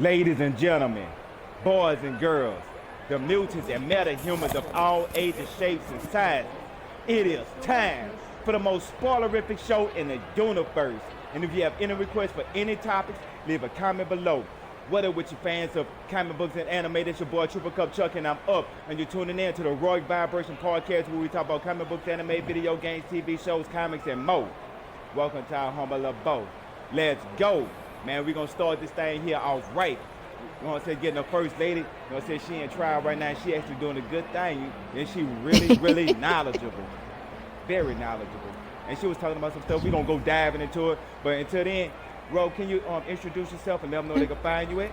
Ladies and gentlemen, boys and girls, the mutants and metahumans of all ages, shapes, and sizes, it is time for the most spoilerific show in the universe. And if you have any requests for any topics, leave a comment below. Whether with you fans of comic books and anime, it's your boy Triple Cup Chuck, and I'm up, and you're tuning in to the Roy Vibration Podcast, where we talk about comic books, anime, video games, TV shows, comics, and more. Welcome to our humble abode. Let's go. Man, we're going to start this thing here off right. You know what I'm saying? Getting the first lady. You know what I'm saying? She in trial right now. She actually doing a good thing. And she really knowledgeable. Very knowledgeable. And she was talking about some stuff. We're going to go diving into it. But until then, Ro, can you introduce yourself and let them know they can find you at?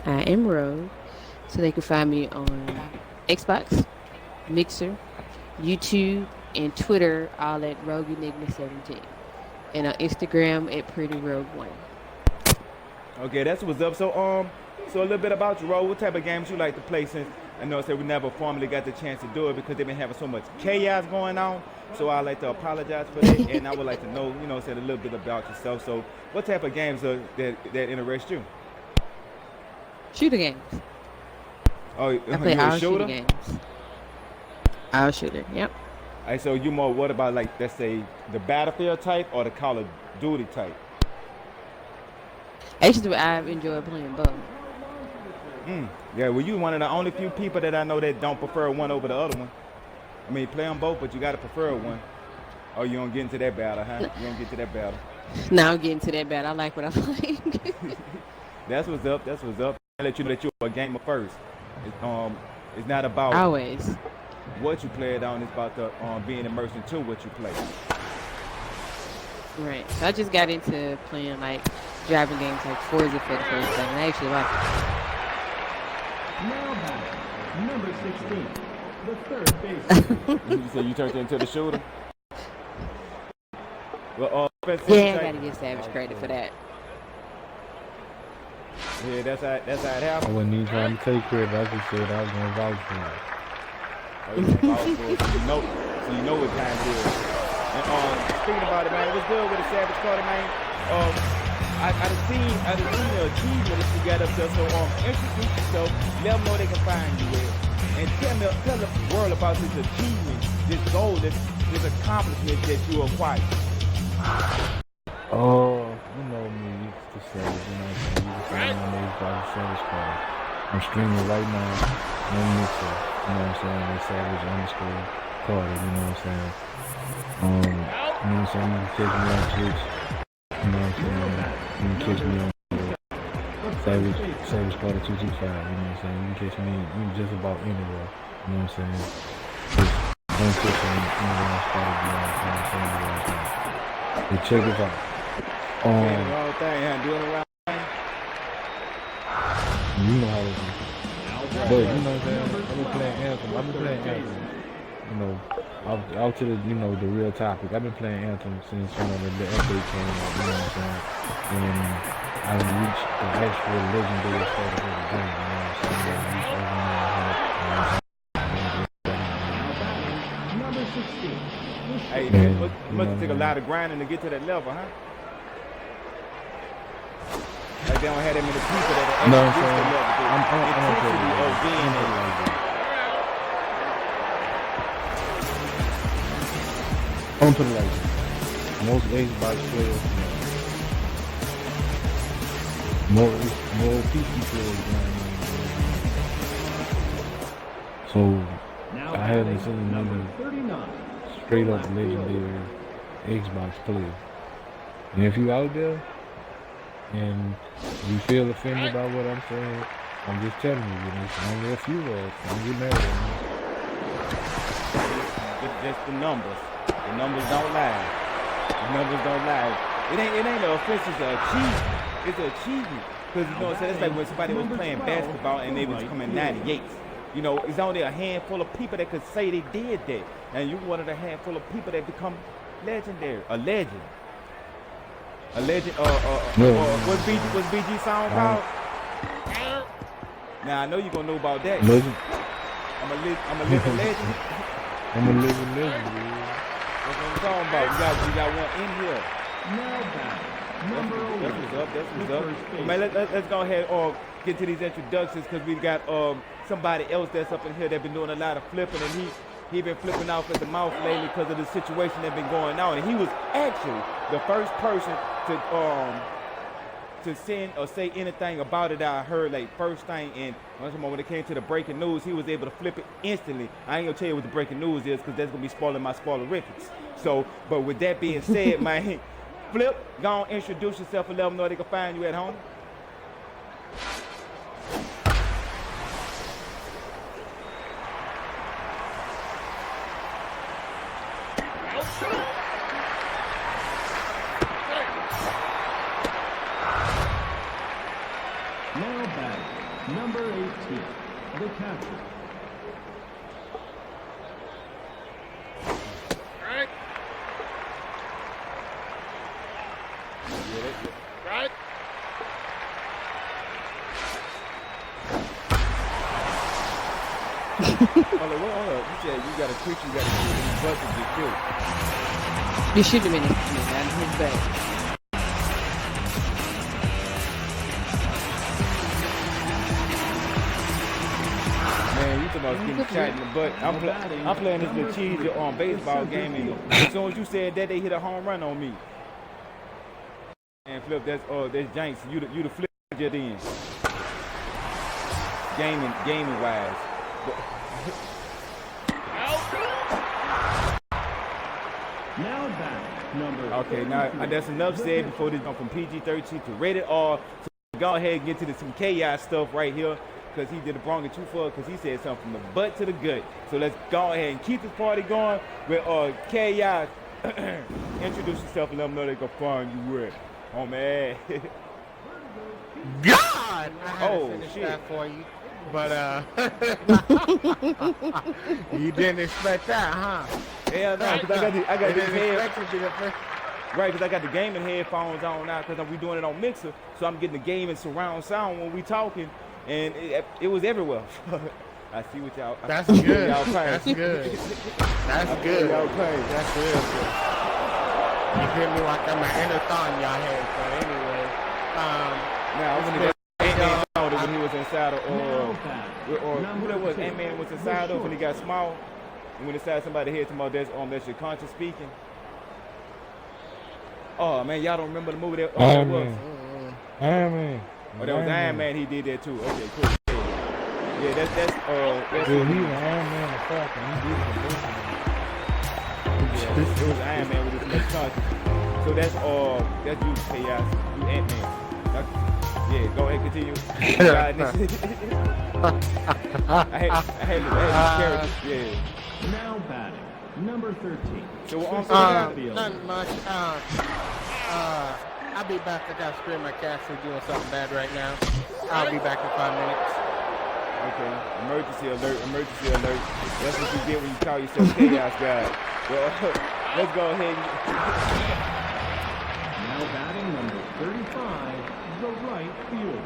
I am Ro. So they can find me on Xbox, Mixer, YouTube, and Twitter, all at Rogue Enigma 17. And on Instagram at Pretty Rogue 1. Okay, that's what's up. So a little bit about you, Ro. What type of games you like to play? Since I know we never formally got the chance to do it because they've been having so much chaos going on. So I like to apologize for that, and I would like to know, a little bit about yourself. So what type of games that interest you? Shooter games. Oh, I play all shooter games. All shooter, yep. All right, so you more what about, like, let's say the Battlefield type or the Call of Duty type? Actually, I enjoy playing both. Yeah, well, you one of the only few people that I know that don't prefer one over the other one. I mean, play them both, but you got to prefer one. Oh, you don't get into that battle, huh? You don't get to that battle. Now I'm getting to that battle. I like what I'm playing. That's what's up. I let you know that you're a gamer first. It's not about always what you play it on. It's about the being immersed into what you play. Right. So I just got into playing like driving games like Forza for the first time. I actually like it. Now number 16, the third baseman. You say you turned into the shooter? Well, yeah, I gotta give Savage credit for that. Yeah, that's how it happened. I wasn't even trying to take credit. I just said I was going to vouch for it. Oh, you gonna vouch for it. So you know what time it is. And speaking about it, man, it was good with the Savage Carter, man. I've seen the achievement that you got up there. So introduce yourself, let them know they can find you at, and tell the world about this achievement, this goal, this accomplishment that you acquired. Oh, you know me, it's the Savage, you know what I'm saying? You can find my name by the Savage Carter. I'm streaming right now on Mixer, you know what I'm saying? It's Savage _ Carter, you know what I'm saying? You know what I'm saying? You can catch me on Twitch, you know what I'm saying? You can catch me on Savage Carter 225, you know what I'm saying? You can catch me just about anywhere, you know what I'm saying? Just don't catch me anywhere on Spotify, you know what I'm saying? But check it out. Doing the wrong thing, huh? Doing the wrong thing. You know how to do it. But you know what I'm saying? I've been playing Anthem. You know, out to the the real topic. I've been playing Anthem since the update came out, you know what I'm saying? And I reached the actual legendary status of the game, you know what I'm saying? I reached over 900. Number 16. Hey, it must take a lot of grinding to get to that level, huh? Like they don't have that many people that are actually reach the level. I'm being I'm put it like this. Most Xbox players, more PC players than so I haven't seen many straight up legendary Xbox players. And if you out there and you feel offended by what I'm saying, I'm just telling you, it's only a few of us. Don't get mad at me. Just the numbers. The numbers don't lie. It ain't an offense, it's an achievement. It's an achievement. Because you know what I'm saying? It's like when somebody was playing basketball and they was coming 98. You know, it's only a handful of people that could say they did that. And you're one of the handful of people that become legendary. A legend. What's BG song called? Now I know you're gonna know about that. Legend. I'm a living legend. I'm a living legend, dude. That's what I'm talking about. We got one in here. Now back, Number 11. That's what's up. That's what's the up. first Well, man, baseman. let's go ahead and get to these introductions because we've got somebody else that's up in here that's been doing a lot of flipping, and he been flipping off at the mouth lately because of the situation that's been going on. And he was actually the first person to send or say anything about it that I heard like first thing. And when it came to the breaking news, he was able to flip it instantly. I ain't gonna tell you what the breaking news is because that's gonna be spoiling my spoilerifics. So, but with that being said, man, Flip, go on, introduce yourself and let them know they can find you at home. Now batting, number 18, the catcher. Right? Hold up. You said you got a quick, you got to shoot, and you busted your kill. You should have been in his back. Man, you talking about getting shot in the butt. I'm playing this little cheesy on baseball game, and as soon as you said that, they hit a home run on me. And Flip, that's Janks. You the flip just in. Gaming wise. Now batting, number Okay, now that's enough said before this go from PG-13 to rated R. So go ahead and get to some chaos stuff right here. Because he did the wrong and too far because he said something from the butt to the gut. So let's go ahead and keep this party going with Chaos. Introduce yourself and let them know they can find you with. Oh man. God! I had Oh, to finish shit. that for you. But, you didn't expect that, huh? Yeah, no, because I got You this didn't head. expect it to be the first. Right, because I got the gaming headphones on now because we doing it on Mixer. So I'm getting the gaming surround sound when we talking. And it was everywhere. I see what y'all. That's I see good. Y'all playing. That's good. That's I see good. Y'all playing. That's real good. You feel me like I'm an inner thought in y'all head. But anyway, Now I'm gonna go Ant-Man showed it when he was inside of Now batting, or who number that was 2, Ant-Man was the inside of when he short. got small and when inside somebody head tomorrow that's your conscious speaking. Oh man, y'all don't remember the movie that that Iron was? Man. Iron Man. Oh, that was Iron Man. He did that too. Okay, cool. Yeah, that's Dude, he was Iron Man the Falcon. He did it for both of them. yeah, it was Iron Man with his next conscious. So that's you Chaos, you Ant-Man. Yeah, go ahead, continue. I had the characters. Yeah. Now batting, number 13. So on nothing much. I'll be back. I got Scream my Castle doing something bad right now. I'll be back in 5 minutes. Okay, emergency alert, emergency alert. That's what you get when you call yourself Chaos God. Well, let's go ahead Now batting, number 35, the right fielder.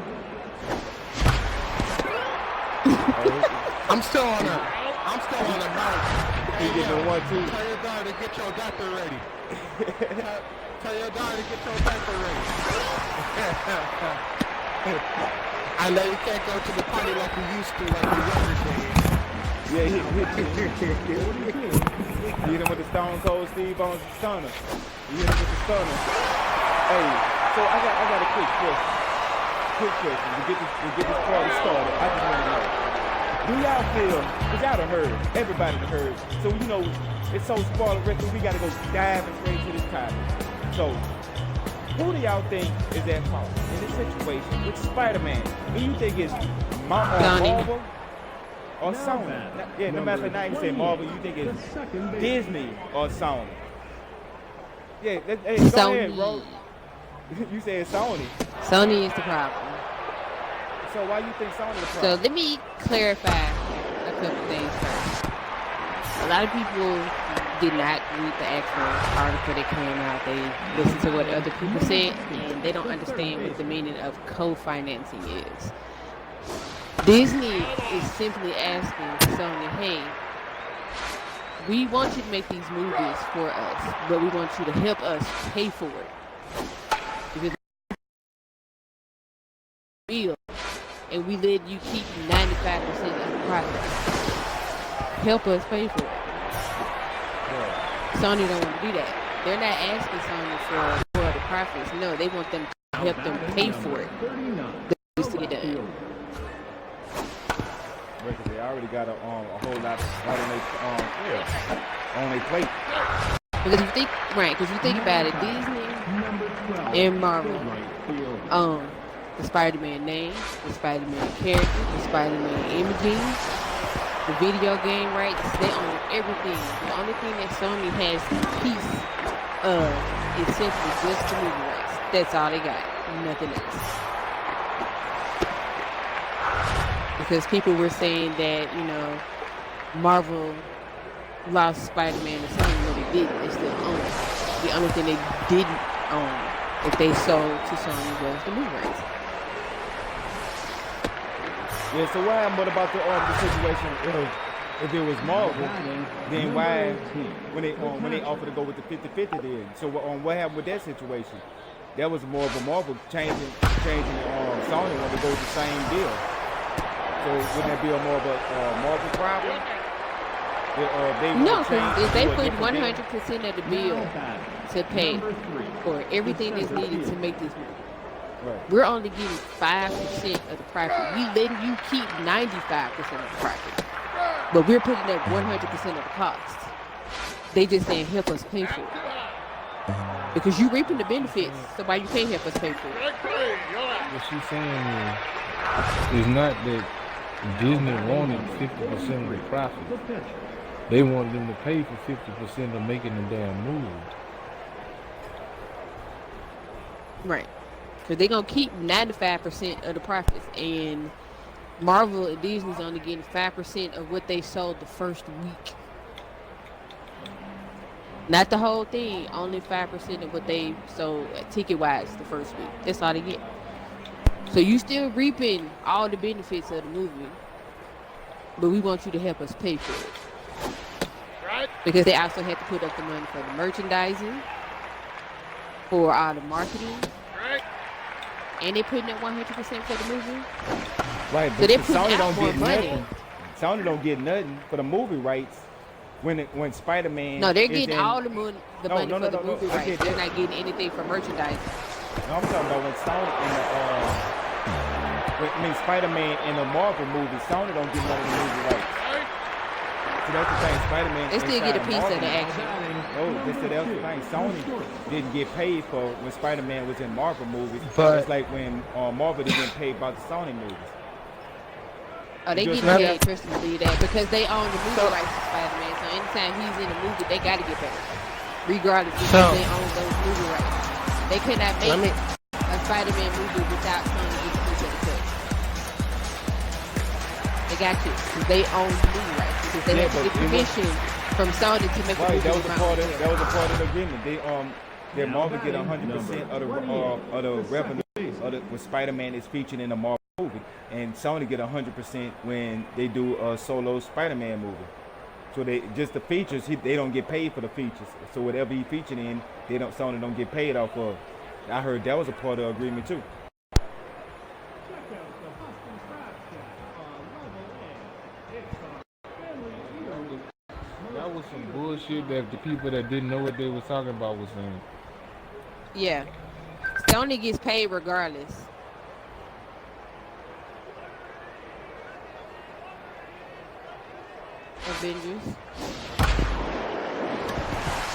I'm still on a mic. He getting a 1-2. Tell your daughter to get your diaper ready. Tell your daughter to get your diaper ready. I know you can't go to the party like we used to, like we younger days. Yeah, he hit him with the Stone Cold Steve on stunner. He hit him with the stunner. Hey, so I got a quick question. To get this party started. I just want to know. Do y'all feel, because y'all done heard, everybody done heard, so you know, it's so spoilerific, we gotta go diving straight to this topic. So, who do y'all think is at fault in this situation with Spider-Man? Do you think it's Sony. Marvel or Now Sony? batting, Yeah, no matter number how you say Marvel, you think 28, it's the second baseman. Disney or Sony? Yeah, hey, go ahead, bro. Sony. You said Sony. Sony is the problem. So why you think Sony the So problem? let me clarify a couple things first. A lot of people did not read the actual article that came out. They listened to what other people said, and they don't understand what the meaning of co-financing is. Disney is simply asking Sony, hey, we want you to make these movies for us, but we want you to help us pay for it. Because bill, and we let you keep 95% of the profit. Help us pay for it. Sony don't want to do that. They're not asking Sony for the profits. No, they want them to help them pay for it. 39. They used to get done. Because they already got a whole lot on their plate. Because you think about it, Disney Number 12. and Marvel Right field. own the Spider-Man name, the Spider-Man character, the Spider-Man imaging, the video game rights. They own everything. The only thing that Sony has a piece of is simply just the movie rights. That's all they got. Nothing else. Because people were saying that, Marvel lost Spider-Man to Sony. No, they didn't. They still own it. The only thing they didn't own, if they sold to Sony, was the movie rights. Yeah, so what about the situation if it was Marvel, then why when they offered to go with the 50-50 then? So what happened with that situation? That was more of a Marvel changing Sony when they go with the same deal. So wouldn't that be more of a Marvel problem? No, because if they put 100% of the bill Now batting. to pay Number 3. for everything that's needed to make this movie, Right. we're only getting 5% of the profit. We letting you keep 95% of the profit, but we're putting up 100% of the cost. They just saying help us pay for it because you reaping the benefits. So why you can't help us pay for it? What she's saying is not that Disney wanted 50% of the profit. The pitcher. They wanted them to pay for 50% of making the damn movie. Right. Because they're going to keep 95% of the profits. And Marvel and Disney's only getting 5% of what they sold the first week. Not the whole thing. Only 5% of what they sold ticket-wise the first week. That's all they get. So you still reaping all the benefits of the movie. But we want you to help us pay for it. Right? Because they also had to put up the money for the merchandising, for all the marketing, Right? and they putting up 100% for the movie. Right, So but they putting Sony out don't more get money. nothing. Sony don't get nothing for the movie rights when Spider-Man. No, they're is getting in- all the money, No, for no, the no, movie I rights. get They're that. not getting anything for merchandising. No, I'm talking about when Sony Spider-Man in the Marvel movie, Sony don't get none of the movie rights. Right? So that's the thing, Spider-Man. They still get a piece of the Marvel. action. Oh, they said that's the thing. Sony didn't get paid for when Spider-Man was in Marvel movies. But- It's like when Marvel didn't get paid by the Sony movies. Oh, they Just getting like paid, trust me, believe that, because they own the movie rights to Spider-Man. So anytime he's in a movie, they got to get paid, regardless because they own those movie rights. They could not make a Spider-Man movie without Sony getting a piece of the cut. They got to, because they own the movie rights. Because they Yeah, have to but get permission from Sony to make a Right, movie. that was a around part of the that was a world. part of the agreement. That Marvel get 100% of the revenue when Spider-Man is featured in a Marvel movie, and Sony get 100% when they do a solo Spider-Man movie. So they just the features, they don't get paid for the features. So whatever he featured in, Sony don't get paid off of. I heard that was a part of the agreement too. Check out the Husky Crab Shack on Level A. It's a family feud. That was some bullshit that the people that didn't know what they was talking about was saying. Yeah, Sony gets paid regardless. Avengers,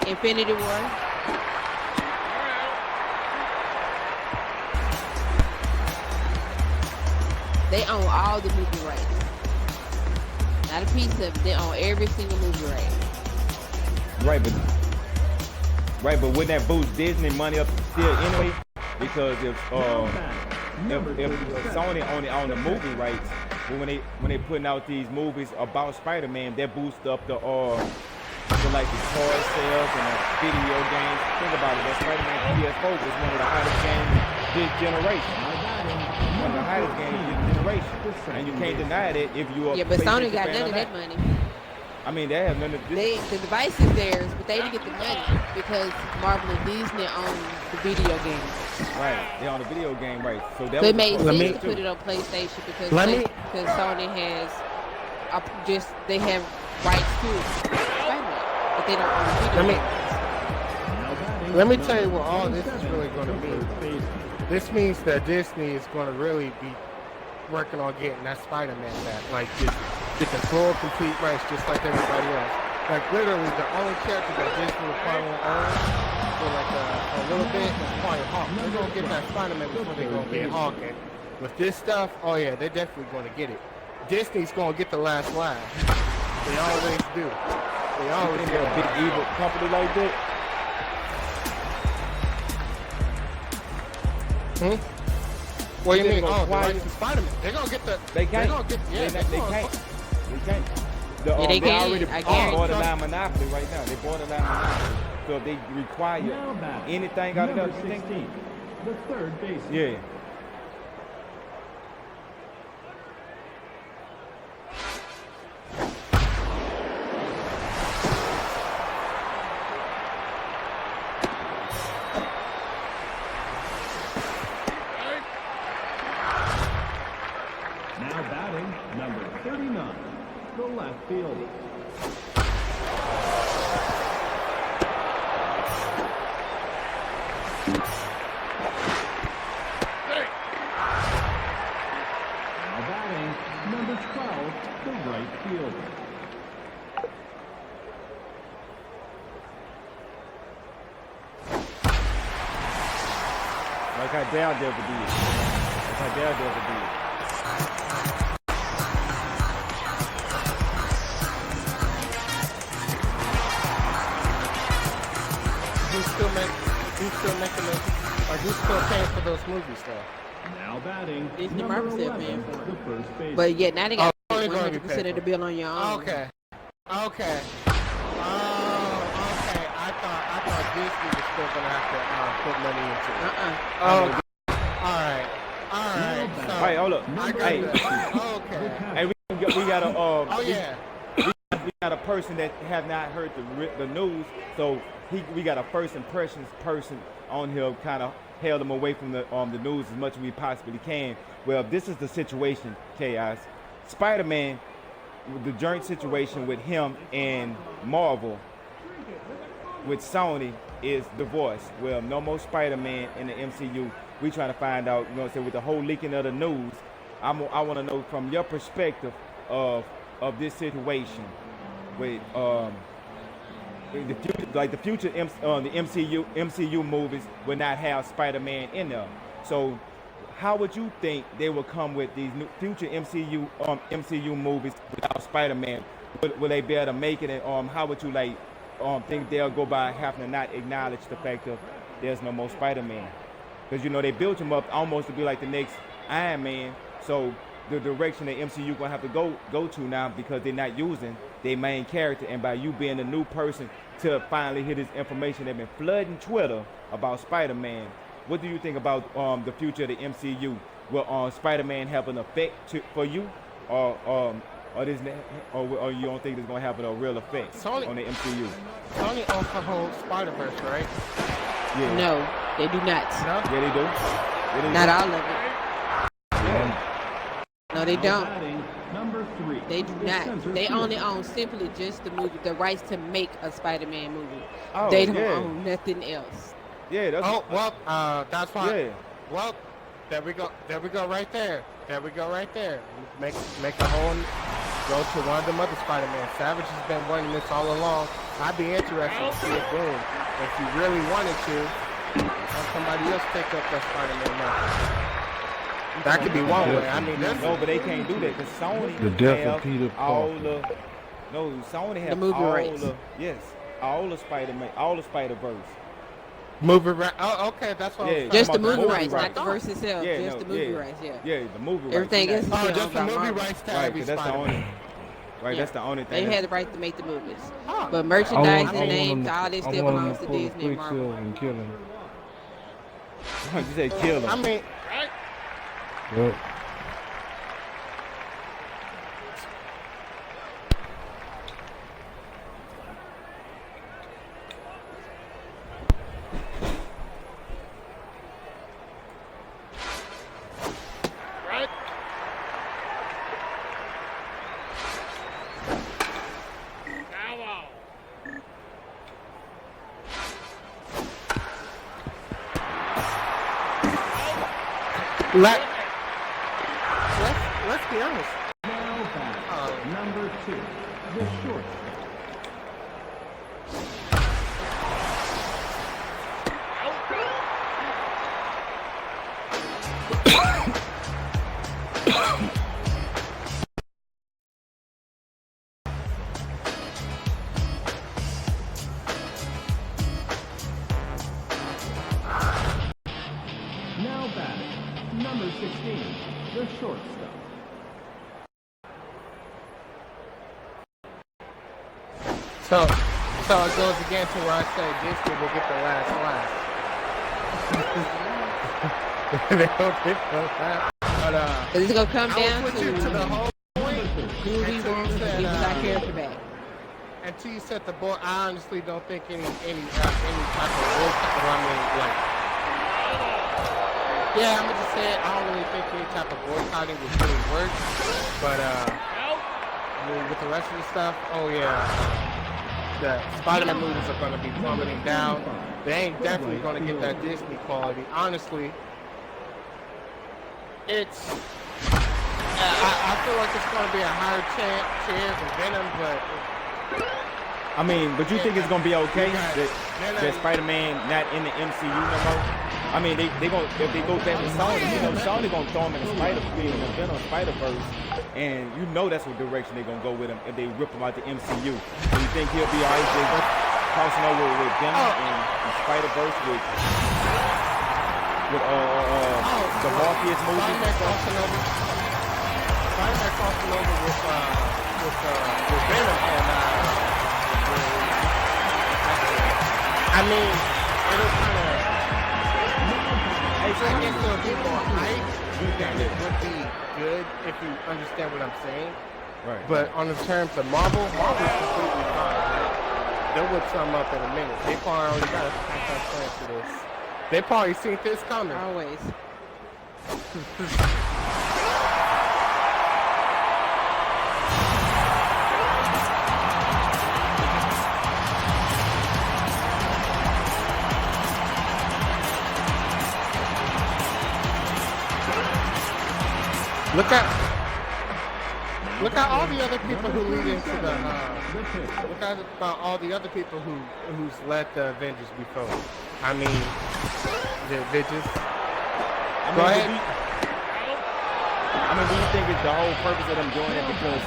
Infinity War. They own all the movie rights. Not a piece of it. They own every single movie right. Right, but wouldn't that boost Disney money up still anyway? Because if Sony only own the movie rights, but when they putting out these movies about Spider-Man, that boosts up the like the toy sales and the video games. Think about it, that Spider-Man PS4 was one of the hottest games this generation. One of the hottest games this generation. And you can't deny that if you are Yeah, but Sony PlayStation got fan none or of that not. money. I mean, they have none of this. The device is theirs, but they didn't get the money because Marvel and Disney own the video game. Right. They on the video game rights. So that So was it made the sense first to too. put it on PlayStation because Let me- because Sony has they have rights to Spider-Man, but they don't own the video Let me- game. Let me tell you what all this is really going to mean. This means that Disney is going to really be working on getting that Spider-Man back. Like, just get the full, complete rights just like everybody else. Like, literally, the only character that Disney will probably own for like a little bit is probably Hawk. They're going to get that Spider-Man before they're going to get Hawk. And with this stuff, oh yeah, they're definitely going to get it. Disney's going to get the last laugh. They always do. They You always think do. they're a big evil company like that? What do you They're mean? gonna Oh, the acquire- rights to Spider-Man. They're gonna get the. They can't. They're gonna get. Yeah, they can't. They can't. Yeah, they can. already I guarantee. borderline monopoly right now. They borderline monopoly. So if they require Now back. anything out of Number them, you think? 16, the third baseman. Yeah. Now batting, number 39, the left fielder. Now batting, number 12, the right fielder. Like how Daredevil did. Like how Daredevil did. Who's still making those? Or who's still paying for those movies though? Now batting, Disney number Marvel said 11, paying for it. the first baseman. But yeah, now they got Oh, they're gonna be 100% paid of the for. bill on your own. Okay. Okay. Oh, okay. I thought Disney was still gonna have to put money into it. Oh, all right. All right. So Hey, hold up. I got Hey, that. Okay. hey, we got a Oh yeah. we got a person that have not heard the news, so we got a first impressions person on here, kind of held him away from the news as much as we possibly can. Well, this is the situation, Chaos. Spider-Man, the joint situation with him and Marvel, with Sony, is divorced. Well, no more Spider-Man in the MCU. We trying to find out, you know what I'm saying, with the whole leaking of the news. I want to know from your perspective of this situation with the future, like the MCU movies will not have Spider-Man in them. So how would you think they will come with these new future MCU movies without Spider-Man? Will they be able to make it? And how would you think they'll go by having to not acknowledge the fact of there's no more Spider-Man? Because you know they built him up almost to be like the next Iron Man. So the direction that MCU gonna have to go to now, because they're not using their main character, and by you being a new person to finally hear this information, they've been flooding Twitter about Spider-Man. What do you think about the future of the MCU? Will Spider-Man have an effect for you, or you don't think it's gonna have a real effect Sony- on the MCU? Sony owns the whole Spider-Verse, right? Yeah, No, they do not. No. yeah, they do. Yeah, they Not do. all of it. Yeah. No, they Now don't. batting, number 3, They do the not. center They fielder. only own simply just the movie, the rights to make a Spider-Man movie. Oh, They don't yeah. own nothing else. Yeah, that's Oh well, that's fine. yeah. Well, there we go. There we go right there. There we go right there. Make a whole go to one of them other Spider-Man. Savage has been wanting this all along. I'd be interested to see it boom. If you really wanted to, have somebody else take up that Spider-Man now. That could be one way. I mean, that's No, but they can't do that because Sony The death of have Peter all Parker. Sony have The movie all rights. all the Spider-Man, all the Spider-Verse. movie right. Oh, okay, that's what. I was Yeah, talking Just the about the movie movie rights, rights. not the verse itself. Yeah, Just no, the movie yeah. rights, yeah. Yeah, the movie rights. Everything You're is not- Oh, still just owned the by movie Marvel. rights to right, every 'cause that's the Spider-Man. only right. Yeah. That's the only They thing. had the right to make the movies. Oh. But I merchandise, want the names, all this I still want belongs him to to pull Disney and Marvel. Quicksilver and kill him. you said kill them. I mean, Yep. Let's be honest. Now back. Number 2, the short. Now back. Number 16, the shortstop. So it goes again to where I say Disney will get the last laugh. They don't get the laugh. But It's gonna come I down will put you to the whole point. who we Until want you to said, give us our character back. Until you set the board, I honestly don't think any type of boycott. I mean, like, yeah, I'm gonna just say it. I don't really think any type of boycotting would really work. But I mean, with the rest of the stuff, oh yeah, the Spider-Man movies are gonna be plummeting down. They ain't definitely gonna get that Disney quality. Honestly, it's. I feel like it's gonna be a higher chance than Venom, but. I mean, but you think it's gonna be okay Yeah. that Spider-Man not in the MCU no more? I mean, they gonna if they go back to Sony, Sony gonna throw him in the Venom Spider-Verse, and you know that's what direction they gonna go with him if they rip him out the MCU. So you think he'll be alright just crossing over with Venom and Spider-Verse with the Morpheus movie? Spider-Man crossing over with Venom and I mean, it'll kind of. I guess there'll be more hype, and it would be good if you understand what I'm saying. Right. But on the terms of Marvel's completely fine. Like, they'll whip something up in a minute. They probably already got a plan for this. They probably seen this coming. Always. Look at all the other people who lead into the. Look at about all the other people who's let the Avengers be formed. I mean, the Avengers. Go ahead. I mean, do you think it's the whole purpose of them doing it because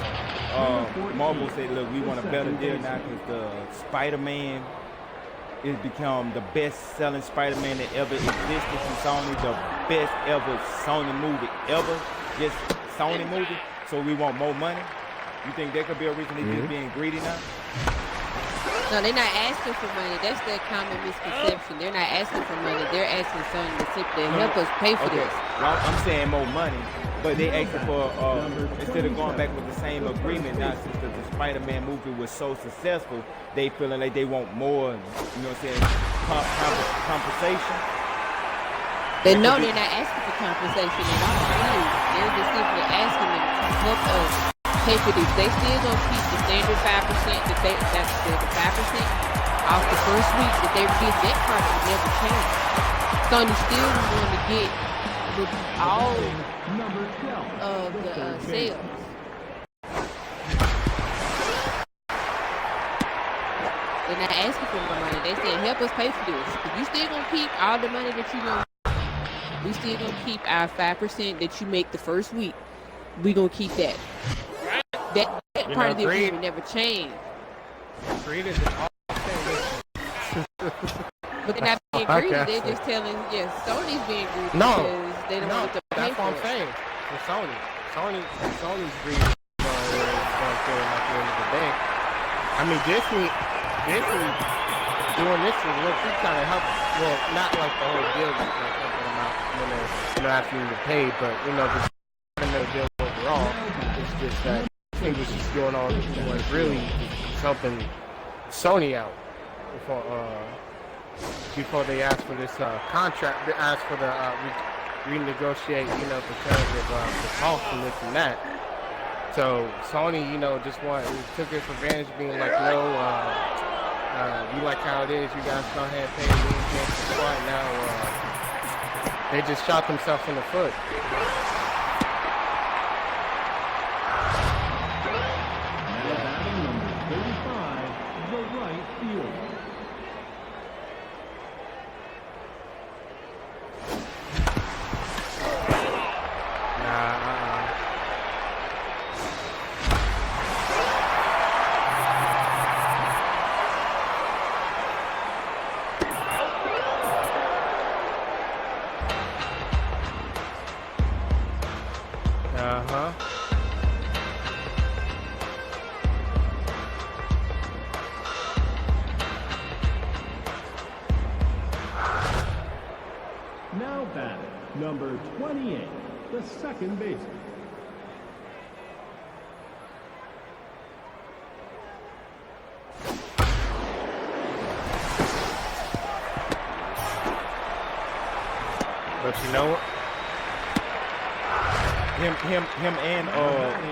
Marvel said, look, we want a better deal now because the Spider-Man has become the best-selling Spider-Man that ever existed from Sony, the best ever Sony movie ever, just Sony movie. So we want more money. You think that could be a reason they just being greedy now? No, they're not asking for money. That's their common misconception. They're not asking for money. They're asking Sony to simply help us pay for this. Well, I'm saying more money, but they asking for instead of going back with the same agreement. Now, since the Spider-Man movie was so successful, they feeling like they want more. You know what I'm saying? Compensation. They know they're not asking for compensation at all. Really. They're just simply asking them to help us pay for this. They still gonna keep the standard 5% that's the 5% off the first week that they did. That part will never change. Sony still going to get all of the sales. They're not asking for more money. They said help us pay for this. If you still gonna keep all the money that you know. We still gonna keep our 5% that you make the first week. We gonna keep that. That part of the agreement never changed. Greed is an But they're not being greedy. They're just telling, Sony's being greedy because they don't want to pay that's for what I'm it. saying. For Sony's greedy going to feel like at the end of the day. I mean, Disney doing this is what kind of helps. Well, not like the whole deal, like helping them out when they're not having to pay, but just having their deal overall. It's just that thing was just going on was really helping Sony out before they asked for this contract. They asked for the renegotiate, the terms of the cost and this and that. So Sony, just took this advantage, being like, no. We like how it is. You guys go ahead and pay me. Now They just shot themselves in the foot. Now batting number 35, the right fielder. Now batting number 28, the second baseman. But you know what? Him and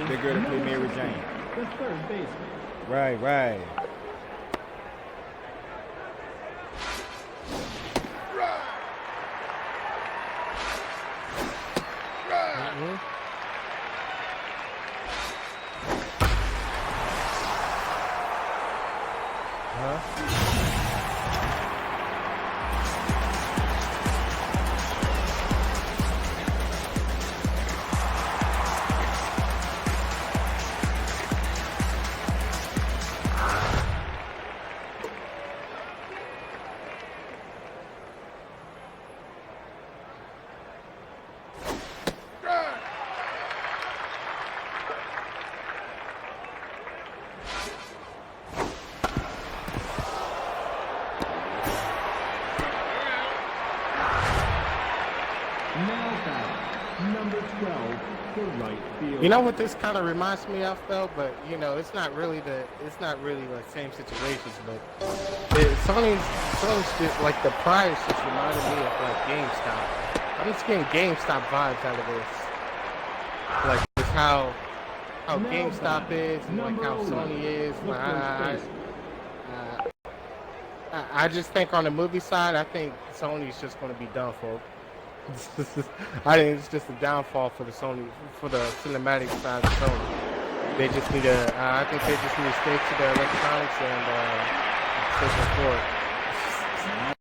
the girl that played Mary Jane. The third baseman. Right. Now batting number 12, the right fielder. You know what this kind of reminds me of, though, but you know, it's not really like same situations, but Sony's just like the price just reminded me of like GameStop. I'm just getting GameStop vibes out of this, like just how GameStop is and like how Sony is. I just think on the movie side, I think Sony's just going to be done for. I think it's just a downfall for the cinematic side of Sony. They just need to, I think they just need to stick to their electronics and support.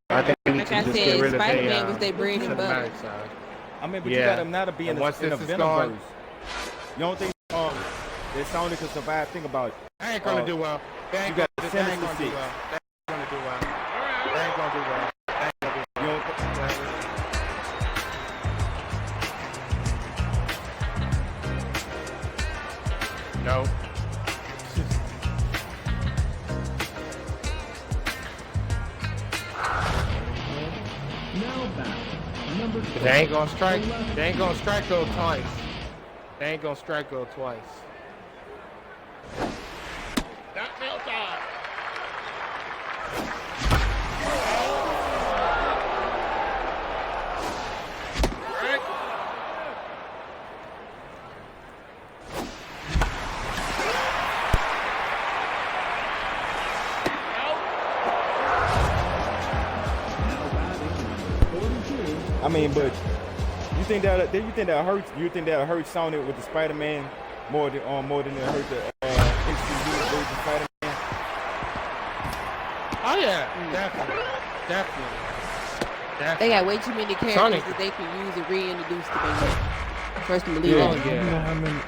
I think they need Like to I just said, get rid of Spider-Man the was their bread and butter. cinematic side. I mean, but Yeah. you got them now to be in And a once this is Venomverse. gone- You don't think that Sony could survive? Think about it. They ain't gonna do well. They ain't you got gonna, the they ain't Sinister gonna do Six. well. They ain't gonna do well. They ain't gonna do well. They ain't gonna do You don't think, No. Now batting number 12. They ain't gonna strike. They ain't gonna strike gold twice. They ain't gonna strike gold twice. That nail time. I mean, but you think that hurts? You think that hurts Sony with the Spider-Man more than it hurt the HCV version Spider-Man? Oh yeah, definitely. They got way too many characters Sonic. that they can use and reintroduce to make first to believe Yeah. it. You know how many?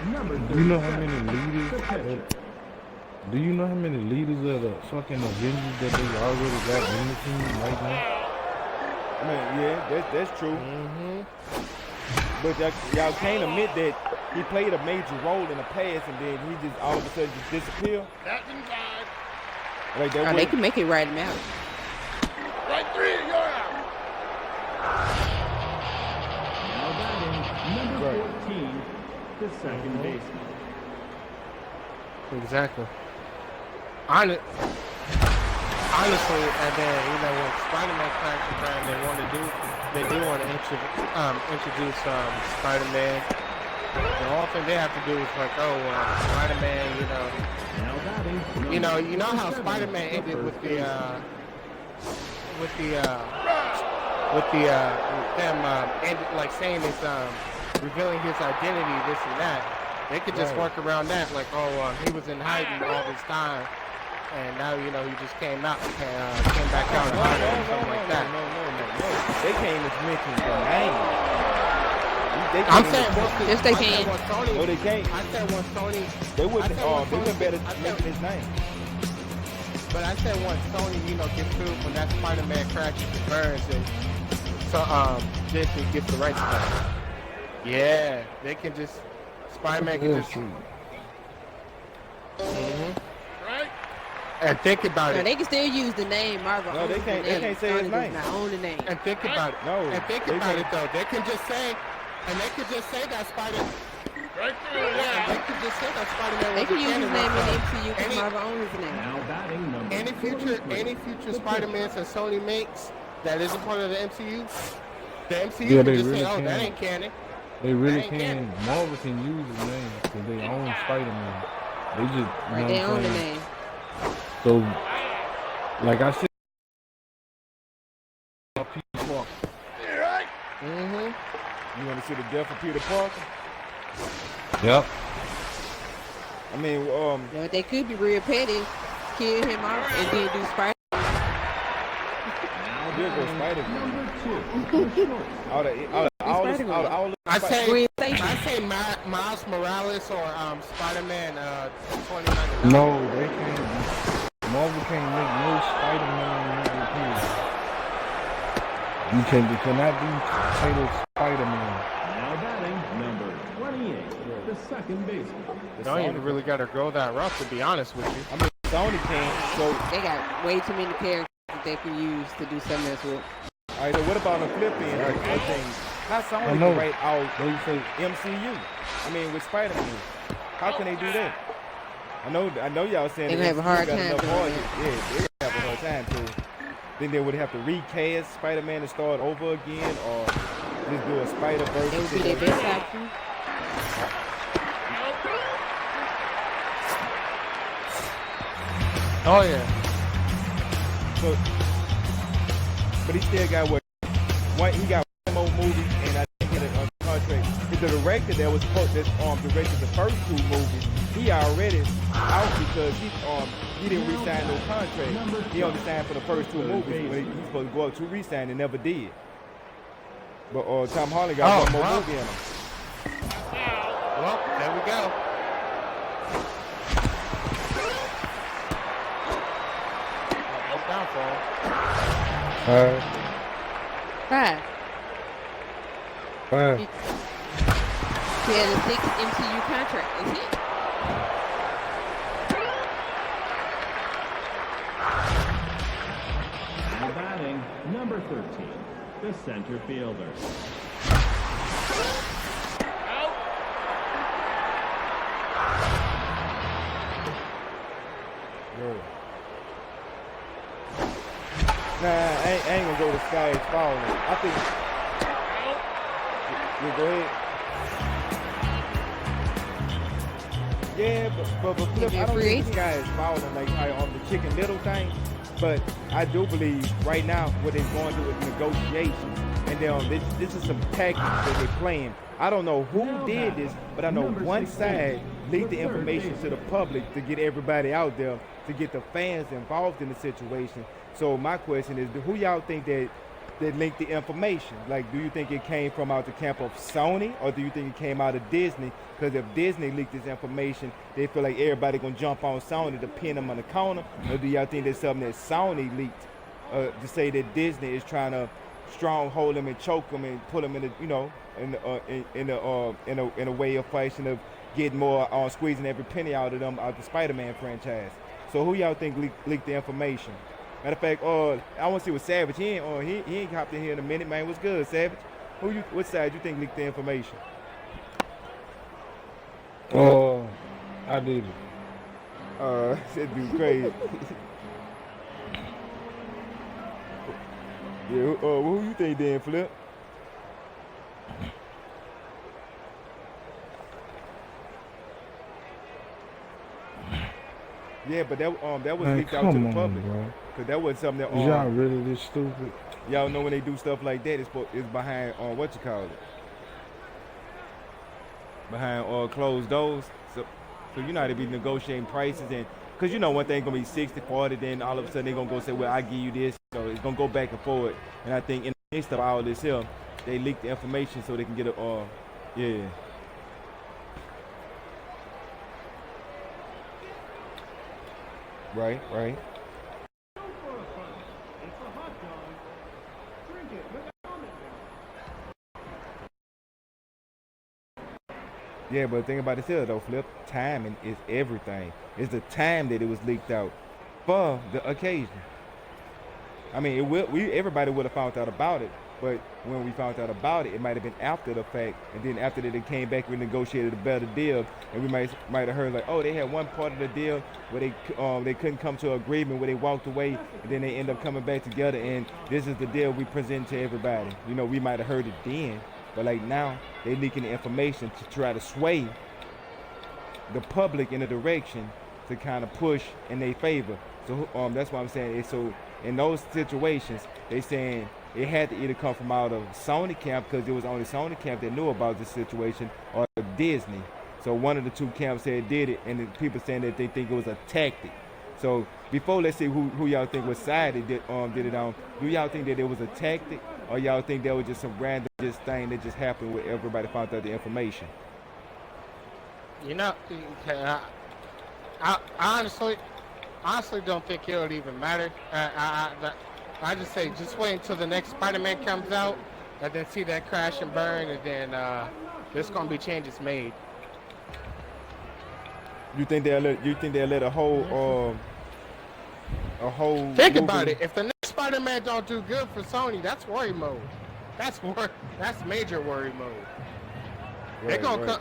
Do you know how many leaders? Do you know how many leaders of the fucking Avengers that they already got in the team right now? I mean, yeah, that's true. Mm-hmm. But y'all can't admit that he played a major role in the past, and then he just all of a sudden just disappeared. Like that. Or they Wouldn't- can make it right now. Right three, you're out. Now batting number Right. 14, the second baseman. Exactly. Honestly, and then when Spider-Man cracks around, they do want to introduce Spider-Man. The only thing they have to do is like, Spider-Man, Now batting you know how Spider-Man ended with the with the them and like saying it's revealing his identity, this and that. They could just work around that, like, he was in hiding all this time, and now he just came out, came back out and hiding or something like that. No. They can't even mention the name. I'm saying, Yes, they can. No, they can't. I said when Sony. They wouldn't. I said when They wouldn't better I said- mention his name. But I said once Sony, gets through when that Spider-Man crashes and burns, and so Disney gets the rights to that. Yeah, they can just Spider-Man can just. Right. And think about Now, it. they can still use the name Marvel. No, they owns the can't- they name. can't say his Sony name. does not own the name. And think about it. No, And think they about can't. it though. They can just say, and they could just say that Spider. Right through. Yeah. They could just say that Spider-Man. They was can a use his canon name in reference. the MCU because Any- Marvel owns his name. Now batting number Any 43. future Spider-Mans that Sony makes that isn't part of the MCU, the MCU Yeah, can they just really say, "Oh, that can. ain't canon." They really They ain't can. Marvel can use his name because they own Spider-Man. They just, Right, they own the name. So, like I said, Peter Parker. Mm-hmm. You want to see the death of Peter Parker? Yep. I mean, Now, they could be real petty, kill him off, and then do Spider. there goes Spider-Man. Number 2. All the I say, Gwen Stacy. I say Miles Morales or Spider-Man 2099. No, they can't. Marvel can't make no Spider-Man movie appear. You cannot be titled Spider-Man. Now batting number 28. The second baseman. You don't even really got to go that route, to be honest with you. I mean, Sony can't. So, They got way too many characters that they can use to do something else with. all right. So what about on the flip end? I think how Sony I know. can write out They say MCU? I mean, with Spider-Man, how can they do that? I know y'all saying They that gonna have a hard MCU got time enough doing budget. that. Yeah, they have a hard time too. Then they would have to recast Spider-Man and start over again, or just do a Spider-Verse. That would be their best option. Oh, yeah. So, but he still got what? He got one more movie, and I think he had a contract. The director that was supposed to directed the first two movies, he already out because he didn't re-sign no contract. He only signed for the first two movies when he was supposed to go up to re-sign and never did. But Tom Holland got one more wow. movie in him. Well, there we go. What's downfall? Five. He had a 6 MCU contract. That's it. Now batting number 13. The center fielder. Nah, I ain't gonna go with Sky is Falling. I think. Yeah, go ahead. Yeah, but Flip, I don't think the Sky is Falling like on the Chicken Little thing. But I do believe right now what they're going to do is negotiations. And then this is some tactics that they're playing. I don't know who did this, but I know one side leaked the information to the public to get everybody out there, to get the fans involved in the situation. So my question is, who y'all think that leaked the information? Like, do you think it came from out the camp of Sony, or do you think it came out of Disney? Because if Disney leaked this information, they feel like everybody gonna jump on Sony to pin them on the corner. Or do y'all think there's something that Sony leaked to say that Disney is trying to stronghold them and choke them and put them in a way of fashion of getting more on squeezing every penny out of them out the Spider-Man franchise? So who y'all think leaked the information? Matter of fact, I want to see what Savage. He ain't hopped in here in a minute, man. What's good, Savage? What side you think leaked the information? I did it. That dude crazy. Yeah, who you think then, Flip? Yeah, but that was Man, leaked out to the come on, public. bro. Cause that wasn't something that Is y'all really this stupid? y'all know when they do stuff like that, it's behind what you call it, behind closed doors. So you know how they be negotiating prices, and because you know one thing gonna be 60-40, then all of a sudden they gonna go say, well, I give you this, so it's gonna go back and forward. And I think in the midst of all this here, they leak the information so they can get a yeah. Right. Go for a punch. It's a hot dog. Drink it without it. Yeah, but the thing about this here though, Flip, timing is everything. It's the time that it was leaked out for the occasion. I mean, everybody would have found out about it, but when we found out about it, it might have been after the fact, and then after that, they came back and negotiated a better deal, and we might have heard like, oh, they had one part of the deal where they couldn't come to an agreement, where they walked away, and then they end up coming back together, and this is the deal we present to everybody. You know, we might have heard it then, but like now, they leaking the information to try to sway the public in a direction to kind of push in their favor. So that's why I'm saying so. In those situations, they saying it had to either come from out of Sony camp, because it was only Sony camp that knew about this situation, or Disney. So one of the two camps said did it, and the people saying that they think it was a tactic. So before, let's see who y'all think was side that did it on. Do y'all think that it was a tactic, or y'all think that was just some random thing that just happened where everybody found out the information? You know, I honestly don't think it would even matter. I just say just wait until the next Spider-Man comes out, and then see that crash and burn, and then there's gonna be changes made. You think they'll let a whole Think movie? about it. If the next Spider-Man don't do good for Sony, that's worry mode. That's major worry mode. They're gonna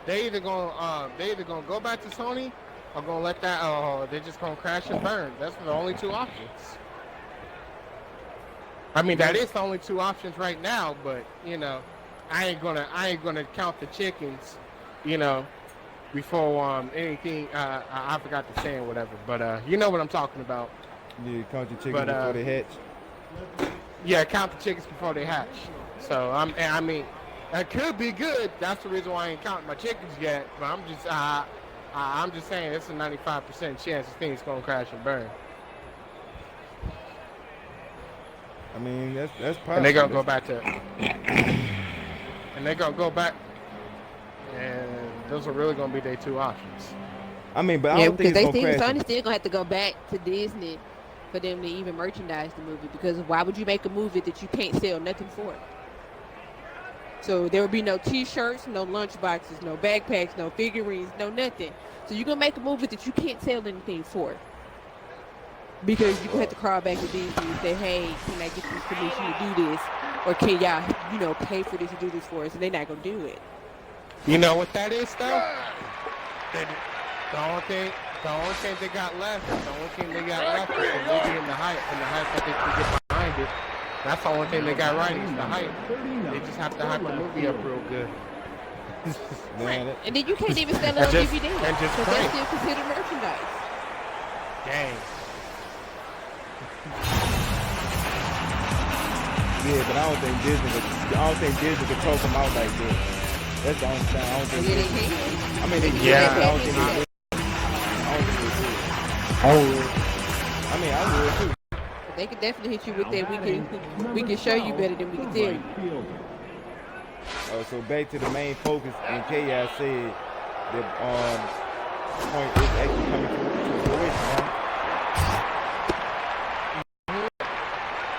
either gonna go back to Sony, or gonna let that. They're just gonna crash and burn. That's the only two options. I mean, that is the only two options right now. But you know, I ain't gonna count the chickens. You know, before anything. I forgot the saying, whatever. But you know what I'm talking about. Yeah, count your chickens before they hatch. Yeah, count the chickens before they hatch. So I mean, that could be good. That's the reason why I ain't counting my chickens yet. But I'm just saying it's a 95% chance this thing's gonna crash and burn. I mean, that's possible. And they're gonna go back to. And they're gonna go back. And those are really gonna be their two options. I mean, but I don't think it's gonna crash. Sony's still gonna have to go back to Disney for them to even merchandise the movie, because why would you make a movie that you can't sell nothing for? So there will be no T-shirts, no lunch boxes, no backpacks, no figurines, no nothing. So you're gonna make a movie that you can't sell anything for, because you're gonna have to crawl back to Disney and say, "Hey, can I get some permission to do this, or can y'all, pay for this and do this for us?" And they're not gonna do it. You know what that is, though? The only thing they got left is the movie and the hype that they can get behind it. That's the only thing they got right is the hype. They just have to hype the movie up real good. Man, And then you can't even sell it on DVD, and just because pray. that's still considered merchandise. Dang. yeah, but I don't think Disney could choke them out like this. That's the only thing. I don't think. Yeah, they can. I mean, they Yeah. I don't think they do. I don't think they do. I mean, I would too. They could definitely hit you with that. We can show you better than we can tell you. So back to the main focus, and Chaos said that point is actually coming to fruition, huh?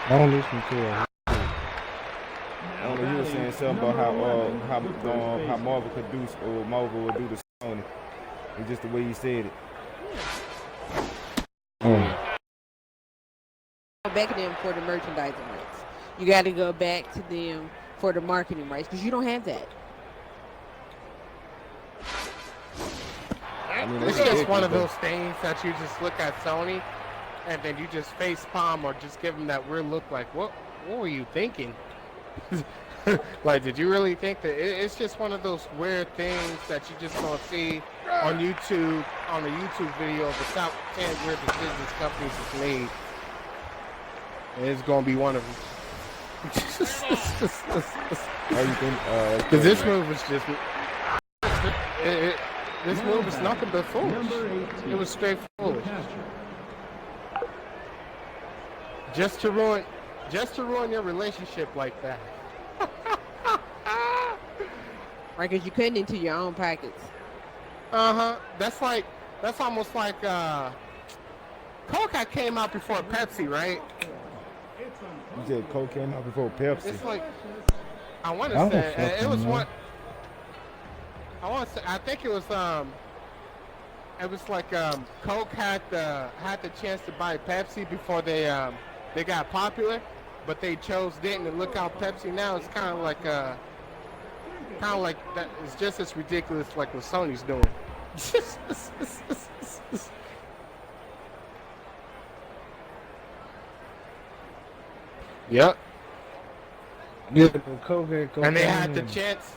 I don't listen to it. I don't know, you were saying something about how Marvel could do, or Marvel would do to Sony. It's just the way you said it. Back to them for the merchandising rights. You got to go back to them for the marketing rights, because you don't have that. I mean, It's just one of those things that you just look at Sony, and then you just face palm or just give them that weird look like, what were you thinking? Like, did you really think that? It's just one of those weird things that you just gonna see on YouTube, on a YouTube video of the top 10 weirdest business companies has made. And it's gonna be one of them. How you think? Because this move was just this move was nothing but foolish. Number 18. It was straight foolish. Catcher. Just to ruin your relationship like that. Right, because you're cutting into your own pockets. That's almost like Coke came out before Pepsi, right? You said Coke came out before Pepsi. It's like I want I to don't say fucking it was know. one. I think it was like Coke had the chance to buy Pepsi before they got popular, but they didn't. And look how Pepsi now is kind of like that. It's just as ridiculous like what Sony's doing. Yep. Yeah, but Coke had Coke. And they had the chance.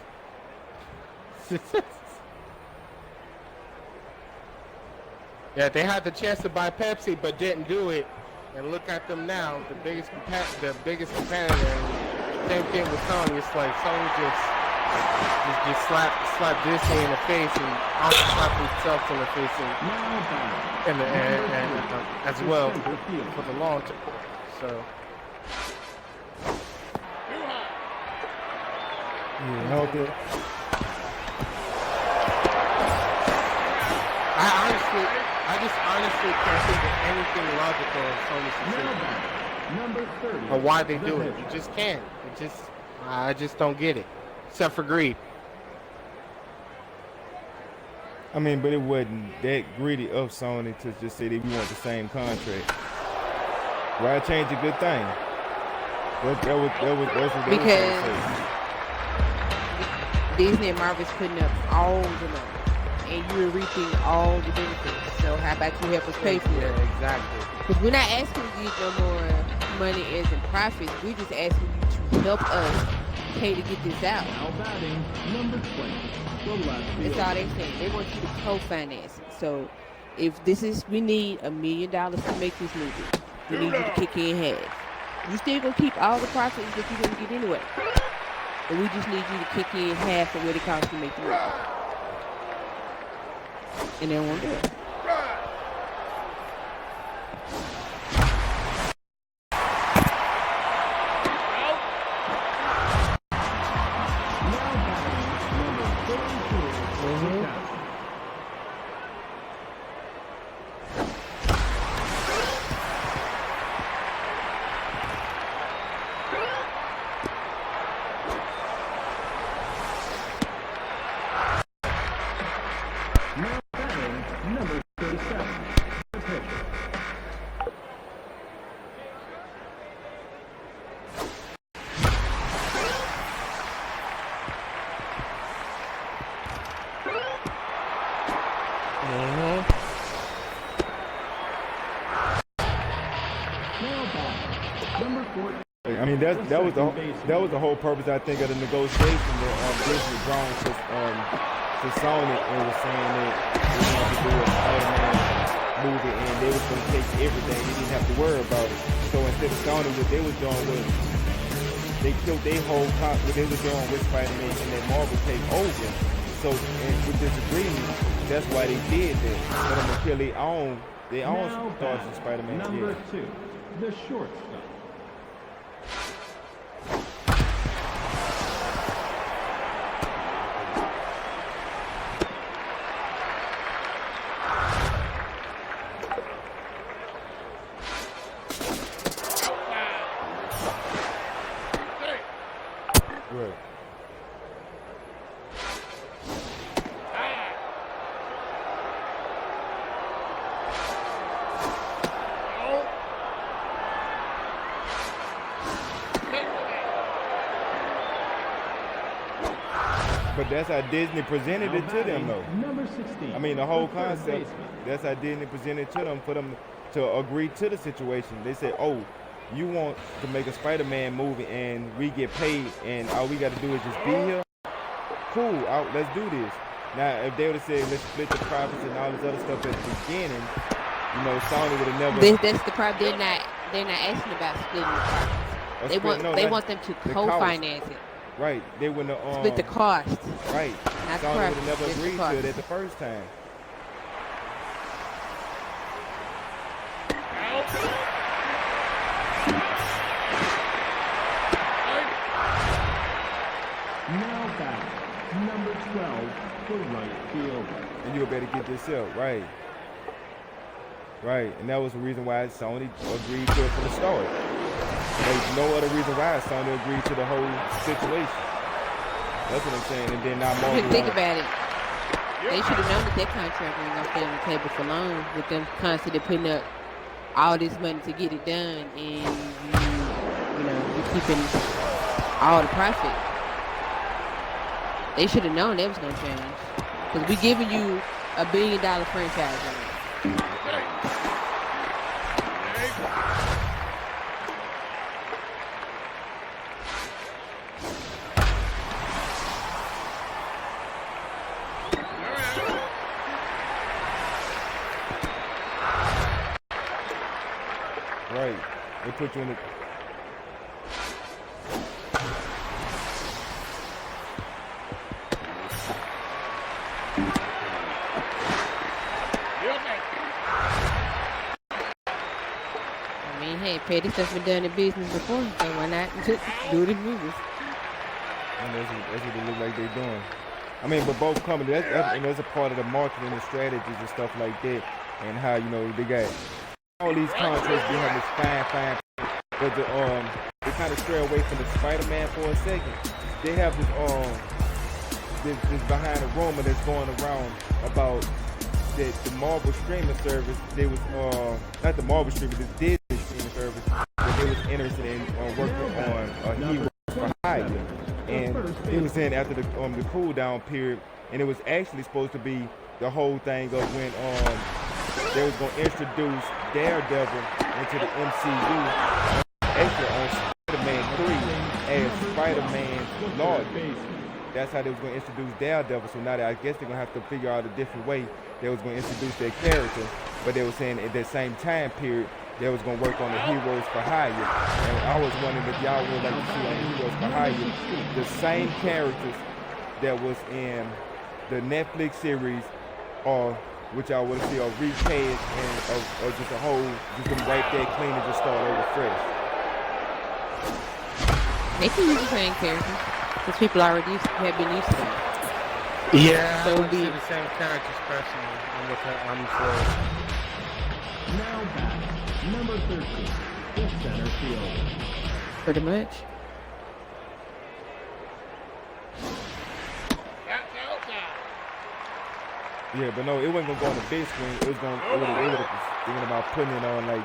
Yeah, they had the chance to buy Pepsi, but didn't do it. And look at them now, the biggest competitor. Same thing with Sony. It's like Sony just slap Disney in the face and also slap themselves in the face and as well for the long term. So. Yeah, help it. I just honestly can't think of anything logical in Sony's decision. Number 30. Or why they do it. You just can't. I just don't get it. Except for greed. I mean, but it wasn't that greedy of Sony to just say that we want the same contract. Why change a good thing? That's what they were trying to Because say. Disney and Marvel's putting up all the money, and you're reaping all the benefits. So how about you help us pay for it? Yeah, exactly. Because we're not asking you to get no more money as in profits. We're just asking you to help us pay to get this out. Now batting, number 20. The left That's fielder. all they're saying. They want you to co-finance it. So if we need $1 million to make this movie, we need you to kick in half. You still gonna keep all the profits that you're gonna get anyway. But we just need you to kick in half of what it costs to make the movie. And they won't do it. Now batting, number 32. The catcher. Now batting, number 37. The pitcher. Now batting, number 14. I mean, that was the whole purpose, I think, of the negotiation that Disney drawn to Sony and was saying that they wanted to do a Spider-Man movie and they was going to take everything. They didn't have to worry about it. So instead of Sony, what they was doing was they killed their whole what they were doing with Spider-Man and then Marvel take over. So and with this agreement, that's why they did that. Let them kill their own Now thoughts of batting, Spider-Man. number Yeah. 2. The shortstop. Right. But that's how Disney presented it to them, though. Number 16. I mean, the whole the third concept, baseman. that's how Disney presented it to them, for them to agree to the situation. They said, oh, you want to make a Spider-Man movie and we get paid and all we got to do is just be here? Cool, let's do this. Now, if they would have said, let's split the profits and all this other stuff at the beginning, you know, Sony would have never... That's the problem. they're not asking about splitting the profits. Or They split- want no, they not- want them to the co-finance it, Right. They wouldn't have split the cost. right. Not the Sony would profit, have never just the agreed to cost. it at the first time. Now back, number 12 for right field. And you better get this up, right? Right, and that was the reason why Sony agreed to it from the start. There's no other reason why Sony agreed to the whole situation. That's what I'm saying. And then now Marvel. Think about it. They should have known that their contract wasn't gonna stay on the table for long, with them constantly putting up all this money to get it done, and you keeping all the profit. They should have known that was gonna change, because we giving you $1 billion franchise. Right now. Right. They put you in the. I mean, hey, petty stuff been done in business before, so why not do it in movies? And that's what they look like they're doing. I mean, but both companies, that's a part of the marketing and strategies and stuff like that, and how they got all these contracts behind this fine, but they kind of stray away from the Spider-Man for a second. They have this behind the rumor that's going around about that the Marvel streaming service, they was not the Marvel streaming, this Disney streaming service, that they was interested in working on a hero for hire. And it was in after the cool down period, and it was actually supposed to be the whole thing of when they was gonna introduce Daredevil into the MCU, actually on Spider-Man 3 as Spider-Man Lord. That's how they was gonna introduce Daredevil. So now I guess they're gonna have to figure out a different way they was gonna introduce their character. But they were saying at that same time period they was gonna work on the Heroes for Hire. And I was wondering if y'all would like to see on the Heroes for Hire the same characters that was in the Netflix series, or which I would see a recast and or just a whole, just them wipe that clean and just start over fresh. They can use the same characters, because people already have been used to that. Yeah, So I would be- see the same characters personally. I'm for it. Now back, number 13 for center field. Pretty much. Yeah, but no, it wasn't gonna go on the big screen. It was thinking about putting it on like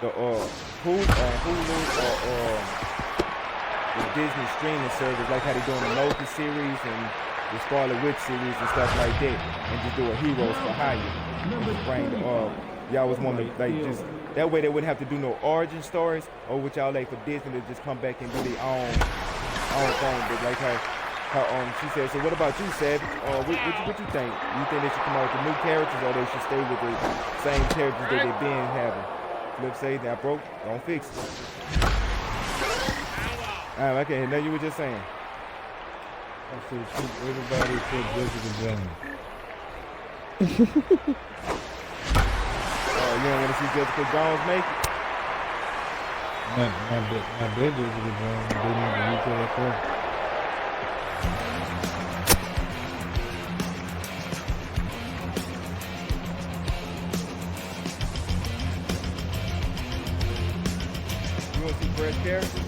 the Hulu or the Disney streaming service, like how they doing the Loki series and the Scarlet Witch series and stuff like that, and just do a Heroes for Hire. And just bring y'all was wanting to like just that way they wouldn't have to do no origin stories, or which y'all like for Disney to just come back and do their own thing. But like how she said, so what about you, Savage? What you think? You think they should come out with new characters, or they should stay with the same characters that they've been having? Flip say that broke, don't fix it. All right, okay, now you were just saying. I said, keep everybody except Jessica Jones. You don't want to see Jessica Jones make it? Not that Jessica Jones. They need to recast her. You want to see fresh characters?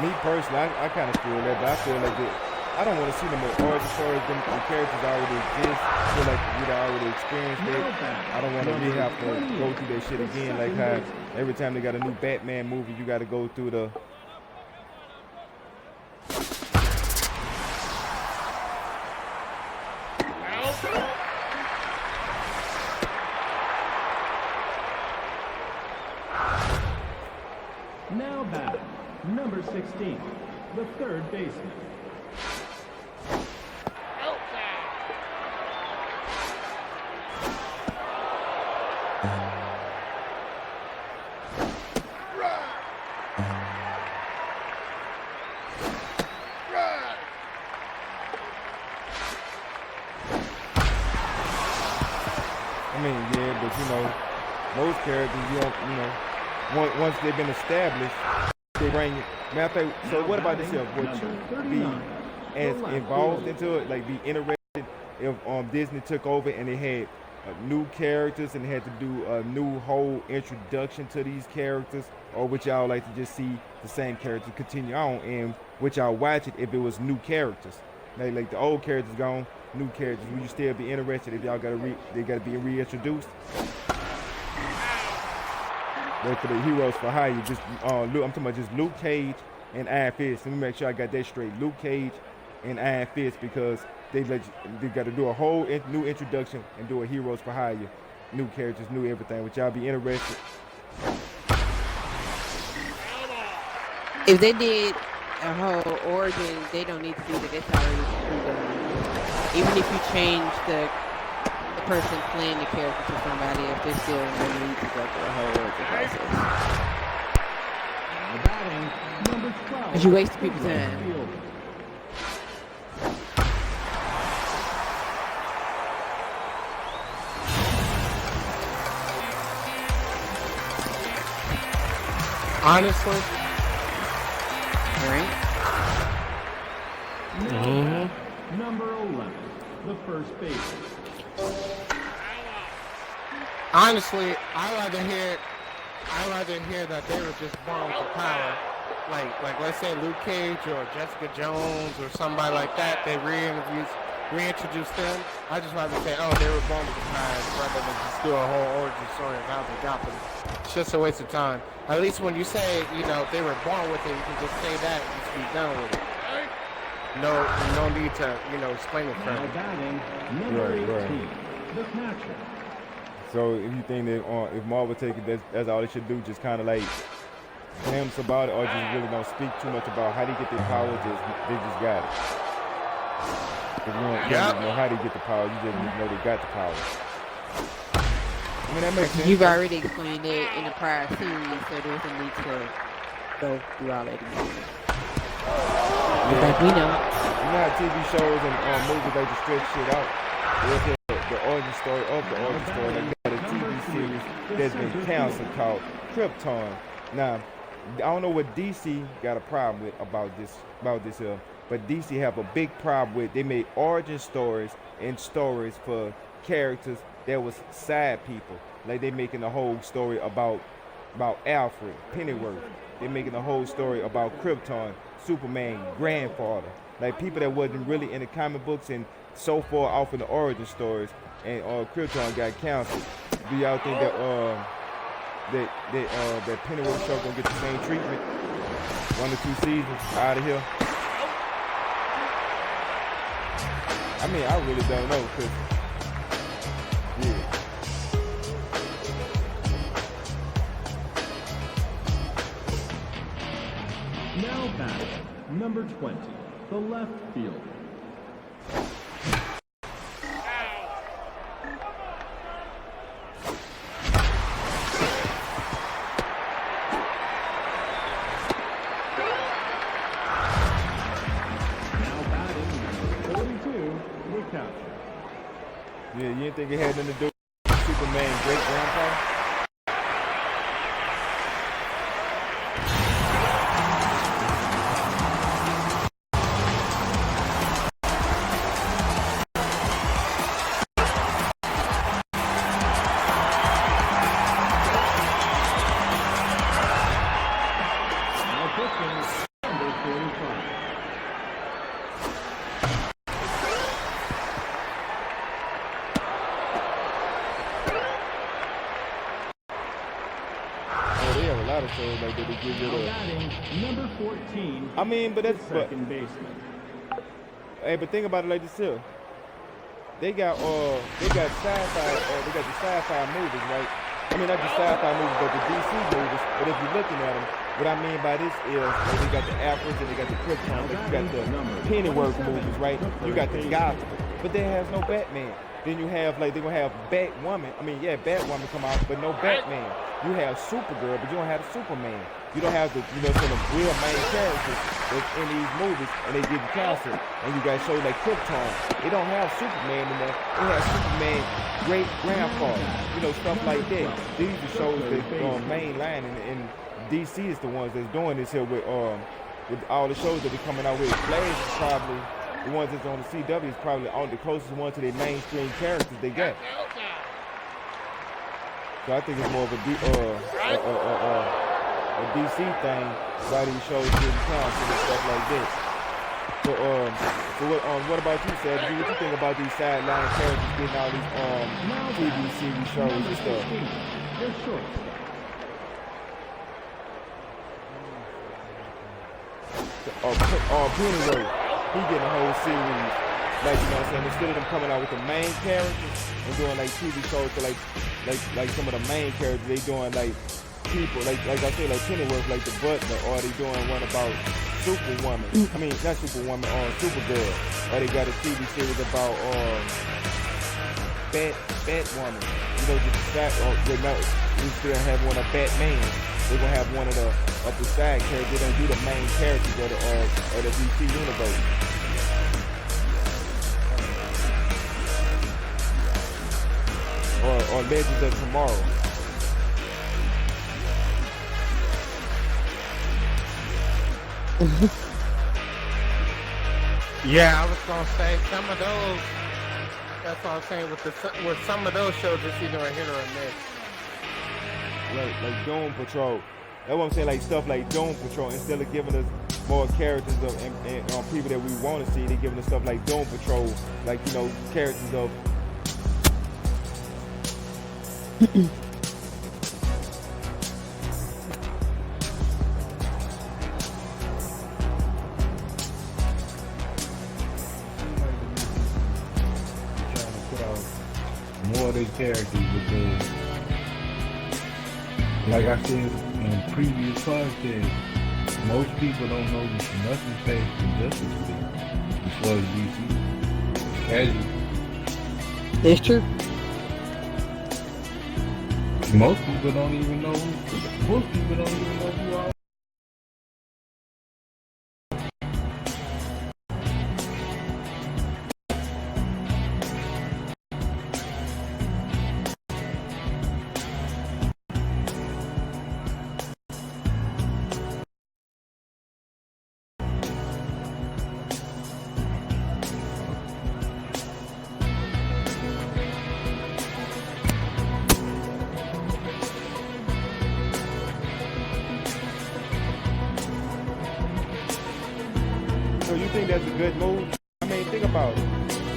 Me personally, I kind of feel that, but I feel like I don't want to see no more origin stories. The characters already exist. I feel like we'd already experienced it. I don't want to really have to go through that shit again. Like how every time they got a new Batman movie, you got to go through the. Now back, number 16, the third baseman. I mean, yeah, but you know, most characters, once they've been established, they bring it. Matter of fact, so what about this here? Would you be as involved into it, like be interested if Disney took over and they had new characters and they had to do a new whole introduction to these characters, or would y'all like to just see the same characters continue on, and would y'all watch it if it was new characters? Like the old characters gone, new characters, would you still be interested if y'all they gotta be reintroduced? Like for the heroes for hire, just I'm talking about just Luke Cage and Iron Fist. Let me make sure I got that straight. Luke Cage and Iron Fist, because they got to do a whole new introduction and do a heroes for hire, new characters, new everything. Would y'all be interested? If they did a whole origin, they don't need to do that. That's already pre-done. Even if you change the person playing the character to somebody else, they still don't need to go through a whole origin process. Batting, number 12. Because you waste people's time. Honestly, Right? Number 11, the first baseman. honestly, I rather hear that they were just born with the power. Like let's say Luke Cage or Jessica Jones or somebody like that. They reintroduce them. I just rather say, oh, they were born with the powers, rather than just do a whole origin story of how they got them. It's just a waste of time. At least when you say, if they were born with it, you can just say that and just be done with it. No need to, explain it Now further. batting, number Right. 18, the catcher. So if you think that if Marvel take it, that's all they should do, just kind of like glimpse about it, or just really don't speak too much about how they get their power, they just got it. If you don't know how they get the power, you just know they got the power. I mean, that makes sense. You've already explained it in the prior series, so there doesn't need to go through all that again. Like we know. You know how TV shows and movies, they just stretch shit out. There's the origin story of the origin story. Like they got a TV series that's been canceled called Krypton. Now, I don't know what DC got a problem with about this but DC have a big problem with, they made origin stories and stories for characters that was side people. Like they making a whole story about Alfred, Pennyworth. They're making a whole story about Krypton, Superman, grandfather. Like people that wasn't really in the comic books and so far off in the origin stories, and Krypton got canceled. Do y'all think that Pennyworth show gonna get the same treatment? 1 or 2 seasons out of here? I mean, I really don't know, cause yeah. Now batting, number 20, the left fielder. Now batting, number 42, the catcher. Yeah, you didn't think it had nothing to do with Superman's great grandpa? Now pitching, number 45. Oh, they have a lot of shows like that. They give you Now the. batting, number 14, I mean, but the that's second baseman. hey, but think about it like this here. They got sci-fi, they got the sci-fi movies, right? I mean, not the sci-fi movies, but the DC movies. But if you're looking at them, What I mean by this is like, they got the Afros and they got the Krypton, but you got the Pennyworth movies, right? You got the Gotham, but they has no Batman. Then you have like they're gonna have Batwoman. I mean, yeah, Batwoman come out, but no Batman. You have Supergirl, but you don't have Superman. You don't have the some of the real main characters that's in these movies, and they get canceled. And you got shows like Krypton. They don't have Superman in there. They have Superman great grandfather. Stuff like that. These are shows that mainline, and DC is the ones that's doing this here with all the shows that they're coming out with. Flash is probably the ones that's on the CW is probably all the closest one to their mainstream characters they got. So I think it's more of a DC thing, why these shows getting canceled and stuff like that. So what about you, Sad? What you think about these sideline characters getting all these TV series shows and stuff? Pennyworth, he getting a whole series, like instead of them coming out with the main characters and doing like TV shows to like some of the main characters, they doing like people like I said, like Pennyworth, like the Butler, or they doing one about Superwoman. I mean, not Superwoman, Supergirl, or they got a TV series about Batwoman. Just that, we still have one of Batman. They're gonna have one of the side characters. They don't do the main characters of the DC universe. Or Legends of Tomorrow. Yeah, I was gonna say some of those. That's what I'm saying with some of those shows. It's either a hit or a miss. Like Doom Patrol. That's what I'm saying. Like stuff like Doom Patrol. Instead of giving us more characters and people that we want to see, they're giving us stuff like Doom Patrol. Like characters of. More of their characters because, like I said in previous podcasts, most people don't know nothing past the Justice League as far as DC. Casual. That's true. Most people don't even know who are. So you think that's a good move? I mean, think about it.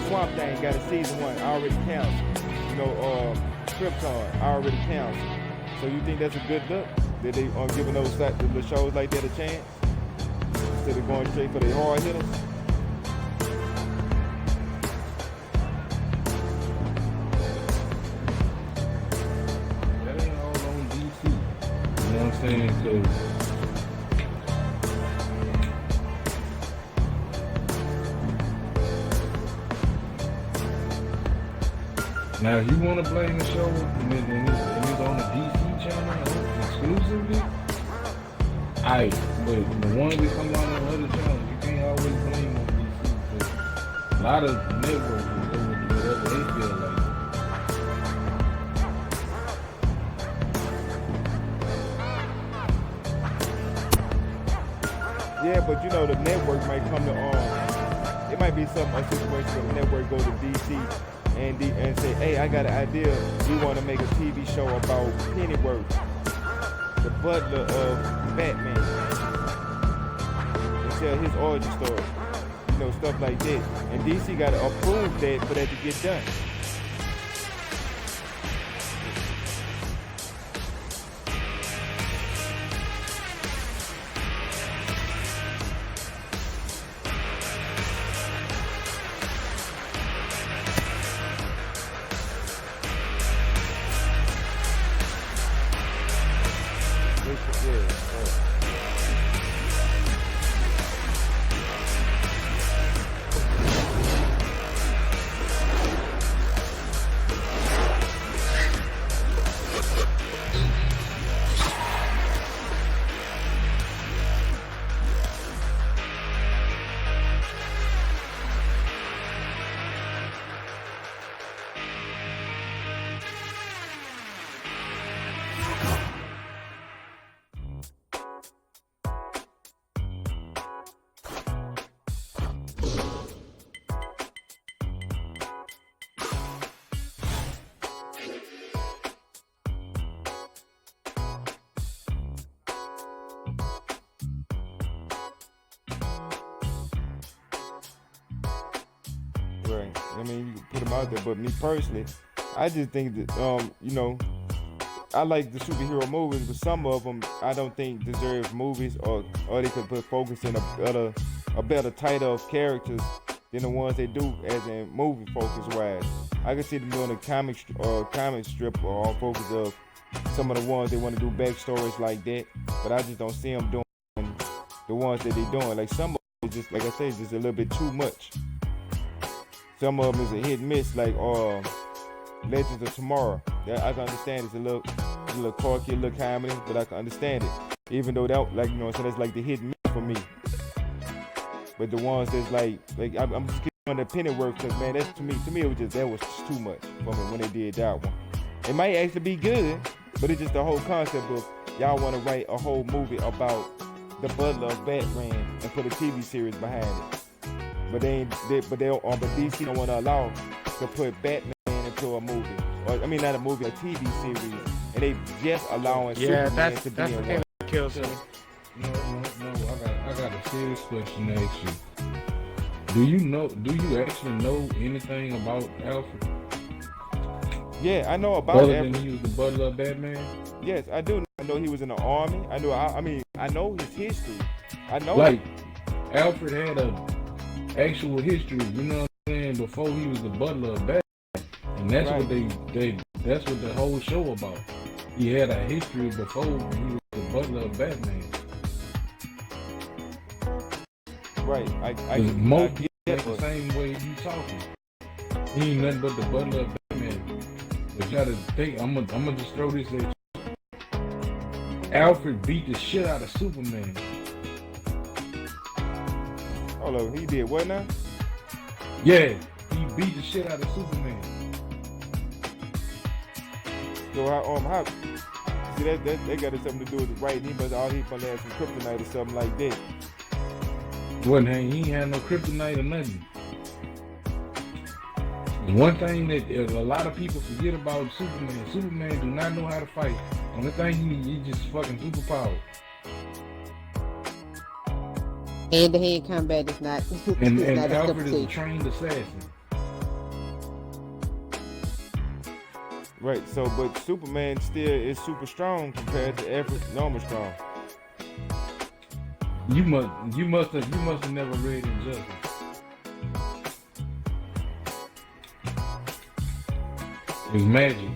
Swamp Thing got a season 1 already canceled. Krypton already canceled. So you think that's a good look? That they are giving those the shows like that a chance? Instead of going straight for the hard hitters? That ain't all on DC. You know what I'm saying? So, now, if you want to blame the show and it's on the DC channel exclusively, but the ones that come out on other channels, you can't always blame on DC. Because a lot of networks will go with whatever they feel like. Yeah, but the network might come to it might be a situation where the network go to DC and say, hey, I got an idea. We want to make a TV show about Pennyworth, the butler of Batman, and tell his origin story. Stuff like that. And DC got to approve that for that to get done. Yeah. I mean, you can put them out there. But me personally, I just think that, you know, I like the superhero movies, but some of them I don't think deserve movies, or they could put focus in a better title of characters than the ones they do as in movie focus wise. I can see them doing a comic strip or all focus of some of the ones they want to do backstories like that, but I just don't see them doing the ones that they doing. Like some of them, just like I say, it's just a little bit too much. Some of them is a hit and miss, like Legends of Tomorrow. I can understand it's a little quirky, a little comedy, but I can understand it. Even though that, like, you know, so that's like the hit and miss for me. But the ones that's like I'm just giving on the Pennyworth, because man, that's to me that was just too much for me when they did that one. It might actually be good, but it's just the whole concept of y'all want to write a whole movie about the butler of Batman and put a TV series behind it. But DC don't want to allow to put Batman into a movie, or I mean not a movie, a TV series, and they just allowing Superman to be that's in the one. thing that kills me. No. I got a serious question to ask you. Do you actually know anything about Alfred? Yeah, I know about Other Alfred. than he was the butler of Batman? Yes, I do. I know he was in the army. I know his history. I know. Like, Alfred had a actual history, you know what I'm saying, before he was the butler of Batman. And that's Right. what that's what the whole show about. He had a history before he was the butler of Batman. Right. I Most get people that, the but same way you talking. He ain't nothing but the butler of Batman. But you gotta think, I'm gonna just throw this at you. Alfred beat the shit out of Superman. hold on, he did what now? Yeah, he beat the shit out of Superman. So how see that got something to do with the right. He must have some kryptonite or something like that. He ain't had no kryptonite or nothing. The one thing that a lot of people forget about Superman do not know how to fight. Only thing he just fucking superpowered. Hand-to-hand combat is not. And is not his cup Alfred of is a tea. trained assassin. Right. So, but Superman still is super strong compared to Alfred normal strong. You must have never read Injustice. It's magic.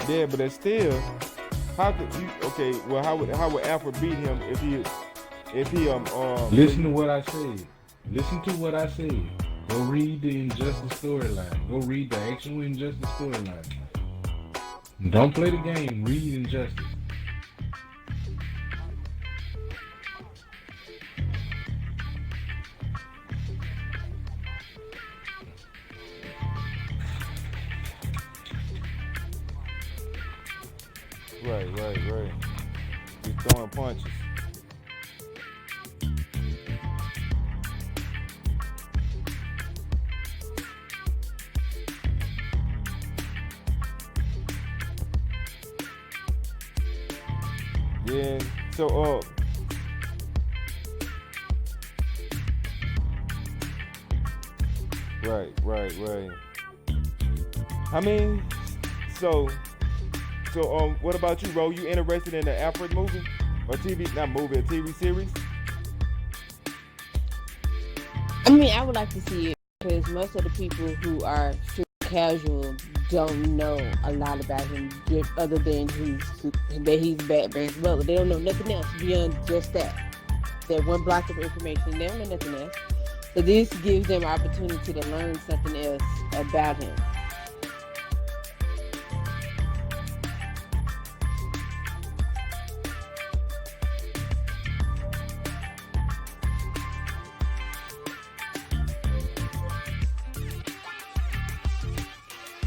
Yeah, but it's still, how could you? Okay, well, how would Alfred beat him if he Listen to what I said. Listen to what I said. Go read the Injustice storyline. Go read the actual Injustice storyline. Don't play the game. Read Injustice. Right. He's throwing punches. Yeah. So right. I mean, so what about you, Ro? You interested in the Alfred movie or TV? Not movie, a TV series? I mean, I would like to see it because most of the people who are super casual don't know a lot about him other than he's Batman's butler. They don't know nothing else beyond just that one block of information. They don't know nothing else. So this gives them opportunity to learn something else about him.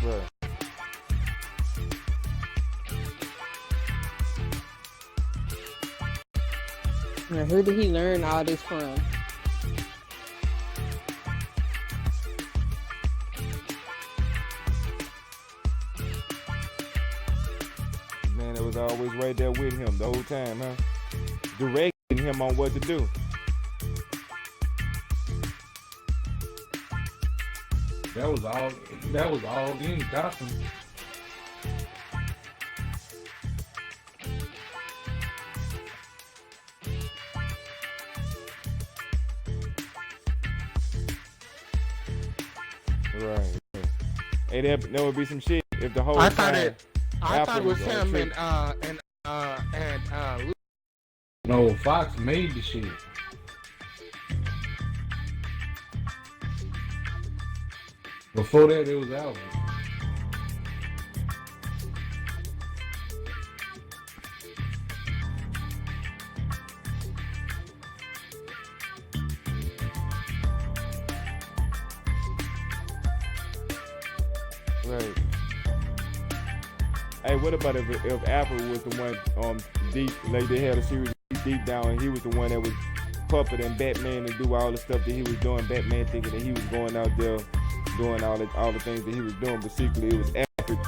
Right. Now, who did he learn all this from? Man, it was always right there with him the whole time, huh? Directing him on what to do. That was all in Gotham. Right. Hey, there would be some shit if the whole I time. thought it was was on him trick. and No, Fox made the shit. Before that, it was Alvin. Right. Hey, what about if Apple was the one deep, like they had a series deep down, and he was the one that was puppeting Batman to do all the stuff that he was doing. Batman thinking that he was going out there doing all the things that he was doing, but secretly it was Alfred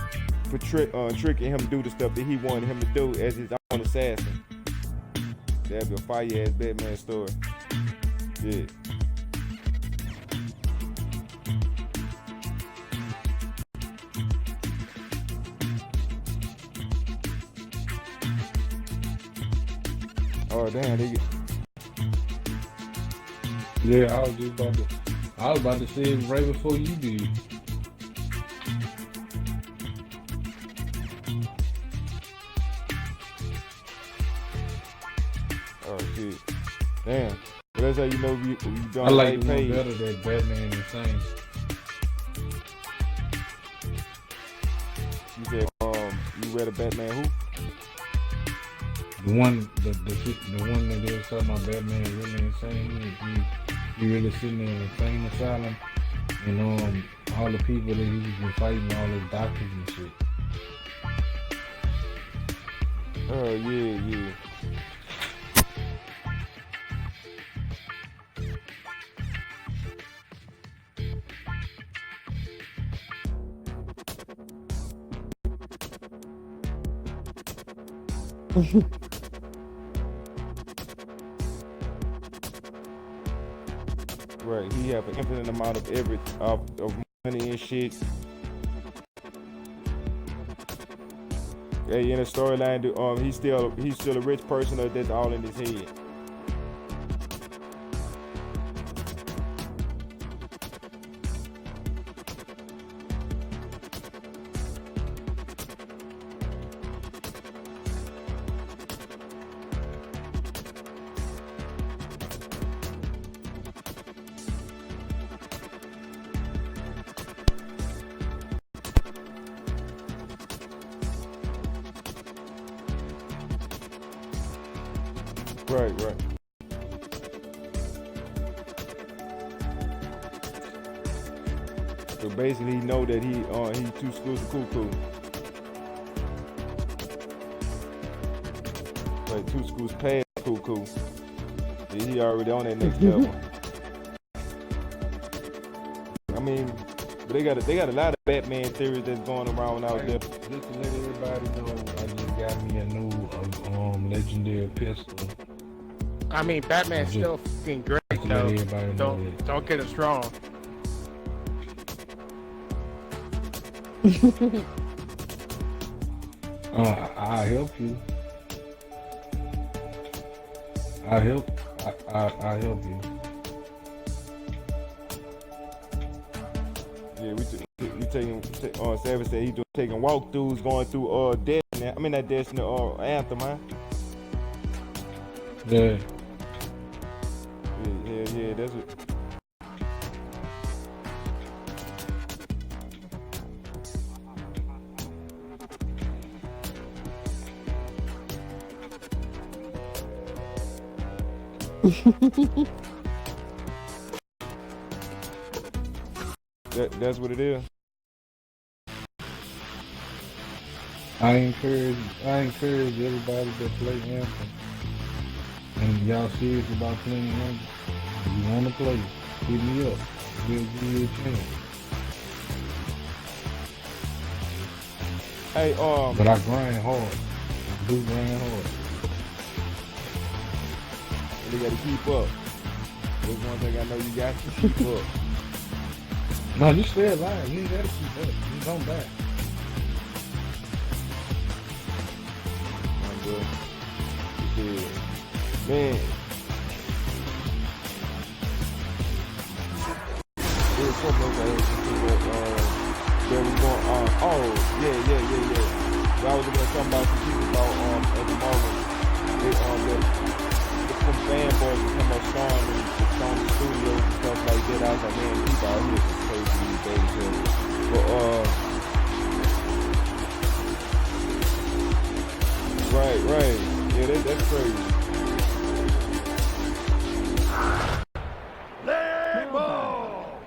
for tricking him to do the stuff that he wanted him to do as his own assassin. That'd be a fire ass Batman story. Yeah. Oh damn, they get. Yeah, I was about to say it right before you did. Oh shit. Damn. But that's how you know you I done like right the one page. better than Batman Insane. You said you read a Batman who? The one that they was talking about Batman is really insane. He really sitting in an insane asylum, and all the people that he was been fighting, all his doctors and shit. Oh yeah. Right, he have an infinite amount of money and shit. Hey, in the storyline, he's still a rich person, or that's all in his head. Right. So basically, he know that he 2 schools of cuckoo. Like 2 schools past cuckoo. He already on that next level. I mean, but they got a lot of Batman theories that's going around out there. Just to let everybody know, I just got me a new legendary pistol. I mean, Batman's Just- still fucking great Just to let though. everybody know that. Don't get us wrong. I'll help you. I'll help you. Yeah, we taking. Savage said he taking walkthroughs going through Destiny. I mean not Destiny Anthem, huh? Yeah. Yeah, that's what. That's what it is. I encourage everybody that play Anthem. And y'all serious about playing Anthem? If you want to play, hit me up. We'll give you a chance. Hey, But I grind hard. I do grind hard. they gotta keep up. There's one thing I know you got to keep up. No, you stay alive. You ain't gotta keep up. You don't back. I'm good. Yeah. Man. There's so much I had to see that, there was going on. Oh, yeah. So I was looking at something about some people about, at the moment, the some fanboys that come up storming the studios and stuff like that. I was like, man, people out here is crazy these days. But, right. Yeah, that's crazy.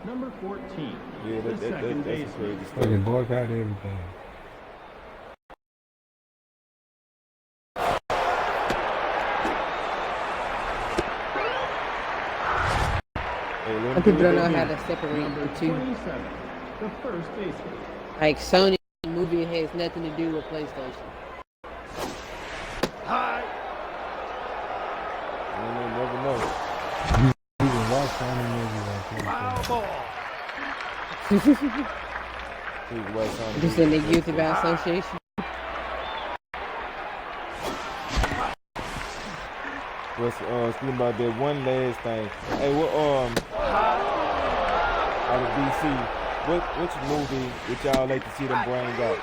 Number 14. Yeah, The that's second crazy baseman. stuff. Fucking boycott everything. Some people don't know how to separate Number the two. 27. The first baseman. Like Sony movie has nothing to do with PlayStation. You never know. You can watch Sony movies on PlayStation. People watch something. Just saying they're guilty by association. Speaking about that one last thing. Hey, what out of DC, which movie would y'all like to see them bring out?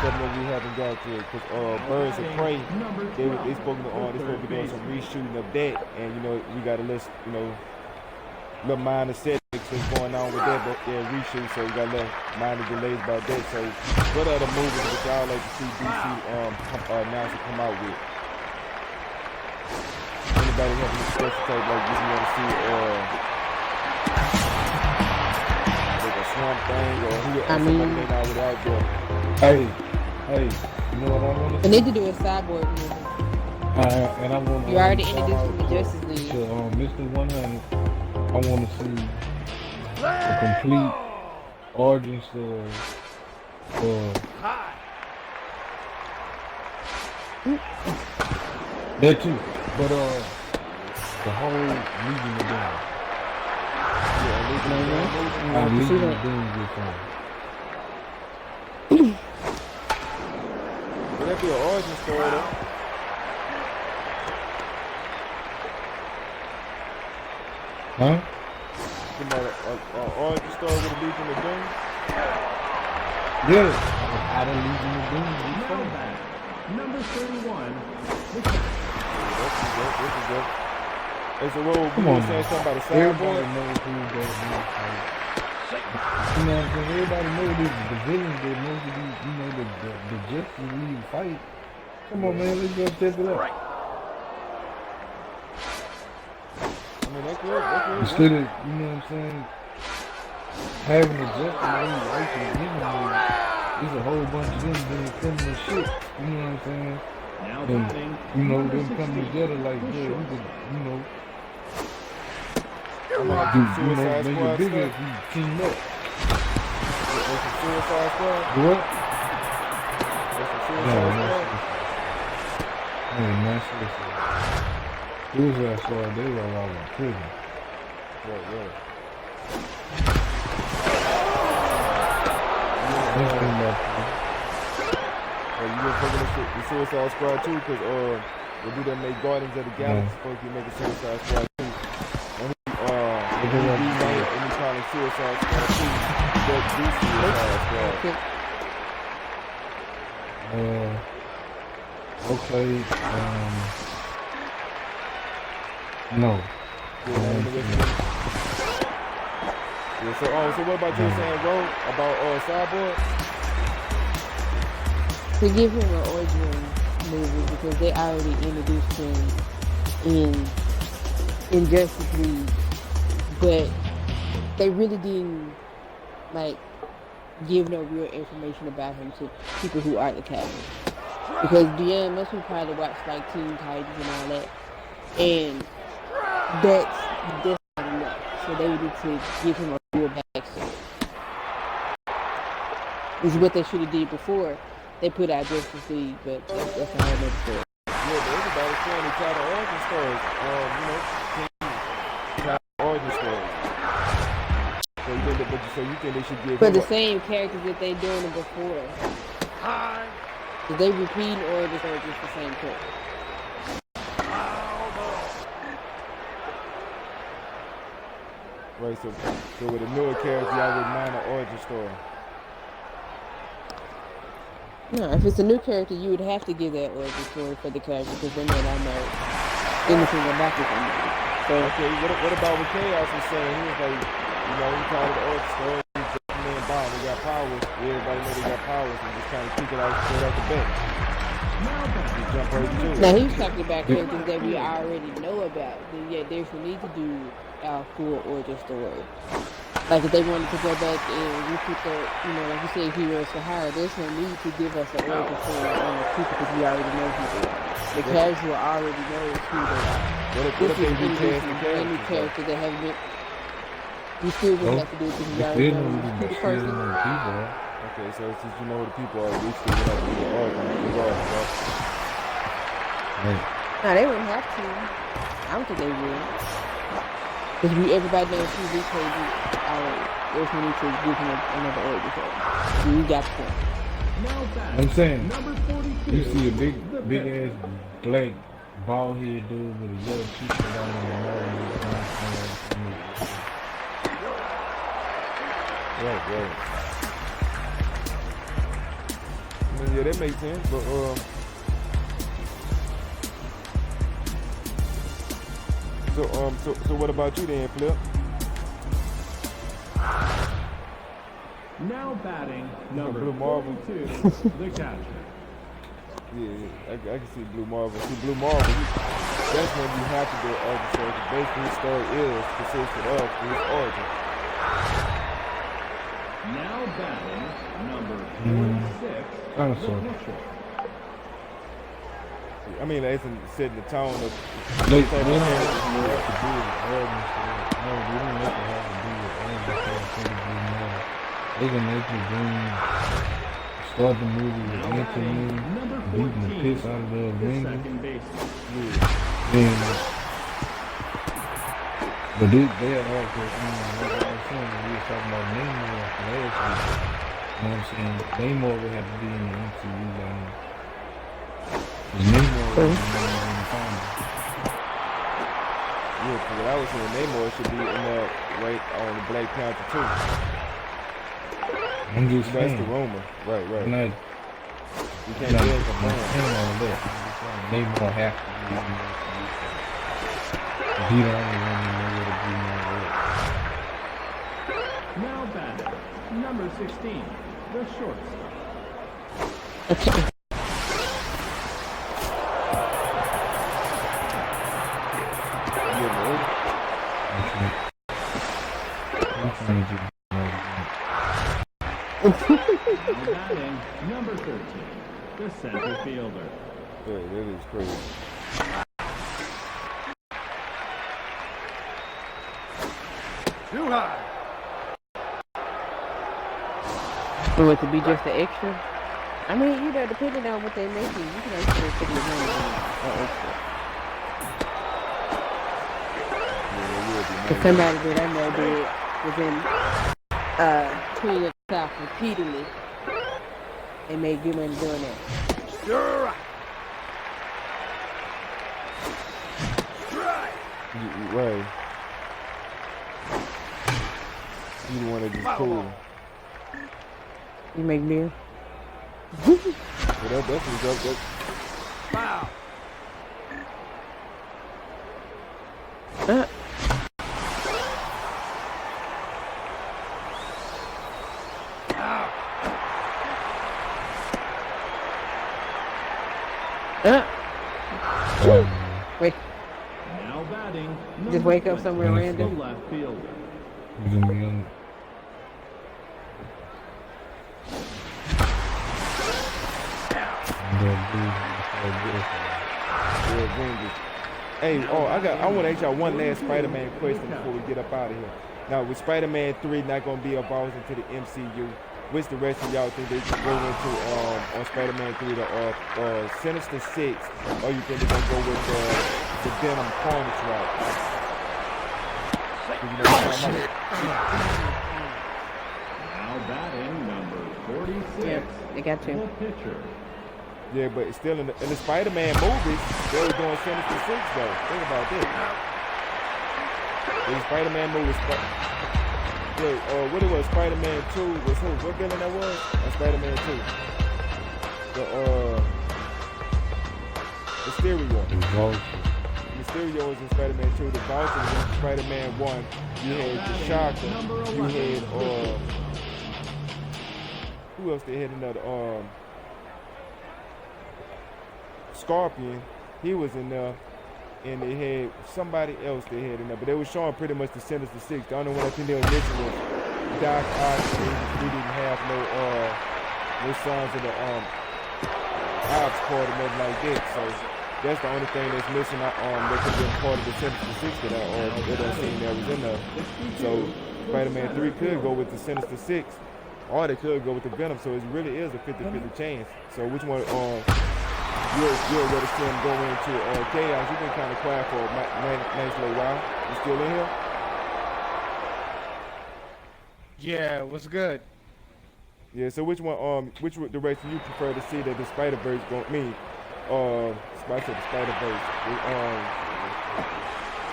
Something that we haven't got to, because Birds of Prey, they supposed to be doing some reshooting of that, and we got a list, little minor setbacks that's going on with that, but yeah, reshoot, so we got a little minor delays about that. So, what other movies would y'all like to see DC announce to come out with? Anybody have any special type like you want to see, like a Swamp Thing, or somebody they already out there? Hey, you know what I want to They see? need to do a Cyborg movie. And I want You already introduced the Justice League. to Mr. 100. I want to see a complete origin story for that too, but the whole Legion of Doom. Legion of Doom is fun. Would that be an origin story though? Huh? You know, an origin story with the Legion of Doom? Yeah. Out of Legion of Doom is Now fun. back. Number 31. This is good. Hey, so what Come we on, saying man. something about a Everybody Cyborg? knows who that is. You know what I'm saying? Everybody knows the villains that most of these, the Justice League fight. Come on, man, let's go step it up. I mean, that's good. Instead of, you know what I'm saying, having the Justice League racing anyway, there's a whole bunch of them doing similar shit. You know what I'm saying? Now And, batting. them Number coming 16. together like, yeah, we could, I'm like Suicide make Squad it bigger stuff. if we team up. That's some Suicide Squad. What? That's some No, Suicide Squad. not Suicide. Suicide Squad, they were all in prison. Right. Let's think about You been fucking the Suicide Squad too, because the dude that made Guardians of the Galaxy supposed to be making Suicide Squad too. And he renamed it and he called it Suicide Squad 2. That's the Suicide Squad. Okay, no. Yeah, so what about you saying, bro, about Cyborg? To give him an origin movie because they already introduced him in Justice League, but they really didn't like give no real information about him to people who aren't the Cowboys. Because beyond most people probably watch like Teen Titans and all that, and that's not enough. So they need to give him a real backstory. This is what they should have did before they put out Justice League, but that's a whole other story. Yeah, but everybody's saying they try the origin stories. Try the origin stories. So you think they should give For him the same characters that they doing it before. Is they repeating or just the same character? Right, so with a newer character, y'all would mind an origin story. No, if it's a new character, you would have to give that origin story for the character because they may not know anything about the character. So, Okay, what about what Chaos was saying? He was like, you know, he called it the origin story. He's just a man bomb. They got powers. Everybody know they got powers. And just trying to kick it out straight out the bench. You jump right into it. now he was talking about characters that we already know about. Then yet there's no need to do our full origin story. Like if they wanted to go back and repeat the, you know, like you said, heroes for hire, there's no need to give us an origin story on the people because we already know who they are. The casual already knows who they are. What if This they is recast introducing the a brand new character? character that haven't been. You still wouldn't have to do it because you already know who the person is. people. Okay, so since you know who the people are, we still would have to do the origin regardless, right? Right. No, they wouldn't have to. I don't think they would. Because everybody knows who VKB already. There's no need to give him another origin story. You got the point. Now back. I'm saying, Number 42. you see a big ass black bald head dude with a yellow t-shirt on and Right. I mean, yeah, that makes sense, but so what about you then, Flip? Now batting number Blue Marvel. 42, the catcher. Yeah, I can see Blue Marvel. See, Blue Marvel, that's when you have to do an origin story. 'Cause basically, his story is consistent of his origin. Now batting number 46, Dinosaur. the pitcher. I mean, that's setting the tone of They type of don't have character to he do is. with origin story. No, they don't have to have to do with origin story. They can make you start the movie with Now Anthony batting number beating the 14, piss out of the the Avengers. second baseman. Then, but they are also, like I was saying, we were talking about Namor last week. You know what I'm saying? Namor would have to be in the MCU line. Because Namor was the man in the comics. Yeah, because what I was saying, Namor should be in there right on the Black Panther too. I'm just That's saying. the rumor. Right. I'm not, You I'm can't not get it saying confirmed. all that. I'm just saying Namor have to be in the MCU. He the only one who knows where to be more. Now batting number 16, the shortstop. You know? I'm trying to Now batting number 13, the center fielder. Yeah, that is crazy. Too high. For it to be just the extra? I mean, you know, depending on what they make you can actually put your money in an extra. If somebody that I know did was in Queen of the South repeatedly, they made good money doing that. You're right. Right. You the one that just cool. You make meal? Well, that definitely up. That, Foul. Uh, wait, Now batting just wake up somewhere the random. left fielder. He's gonna be on. Avengers. Hey, I want to ask y'all one last Spider-Man question before we get up out of here. Now, with Spider-Man 3 not going to be evolved into the MCU, which the rest of y'all think they should go into on Spider-Man 3, the Sinister Six, or you think they're going to go with the Venom Carnage route? Now batting number 46. Yep, they got The to. pitcher. Yeah, but it's still in the Spider-Man movies, they were doing Sinister Six, though. Think about this. The Spider-Man movies, what it was, Spider-Man 2 was who? What villain that was? Spider-Man 2. Mysterio. Mysterio was in Spider-Man 2. The Vulture was in Spider-Man 1. You had the Shocker. You had, who else they had another, Scorpion. He was in there. And they had somebody else they had in there. But they were showing pretty much the Sinister Six. The only one I think they were missing was Doc Ock. We didn't have no sons of the Ops part or nothing like that. So that's the only thing that's missing that could have been part of the Sinister Six that I seen that was in there. So Spider-Man 3 could go with the Sinister Six, or they could go with the Venom. So it really is a 50-50 chance. So which one you're ready to see him go into Chaos? You've been kind of quiet for a nice little while. You still in here? Yeah, what's good? Yeah, so which direction you prefer to see that the Spider-Verse the Spider-Verse,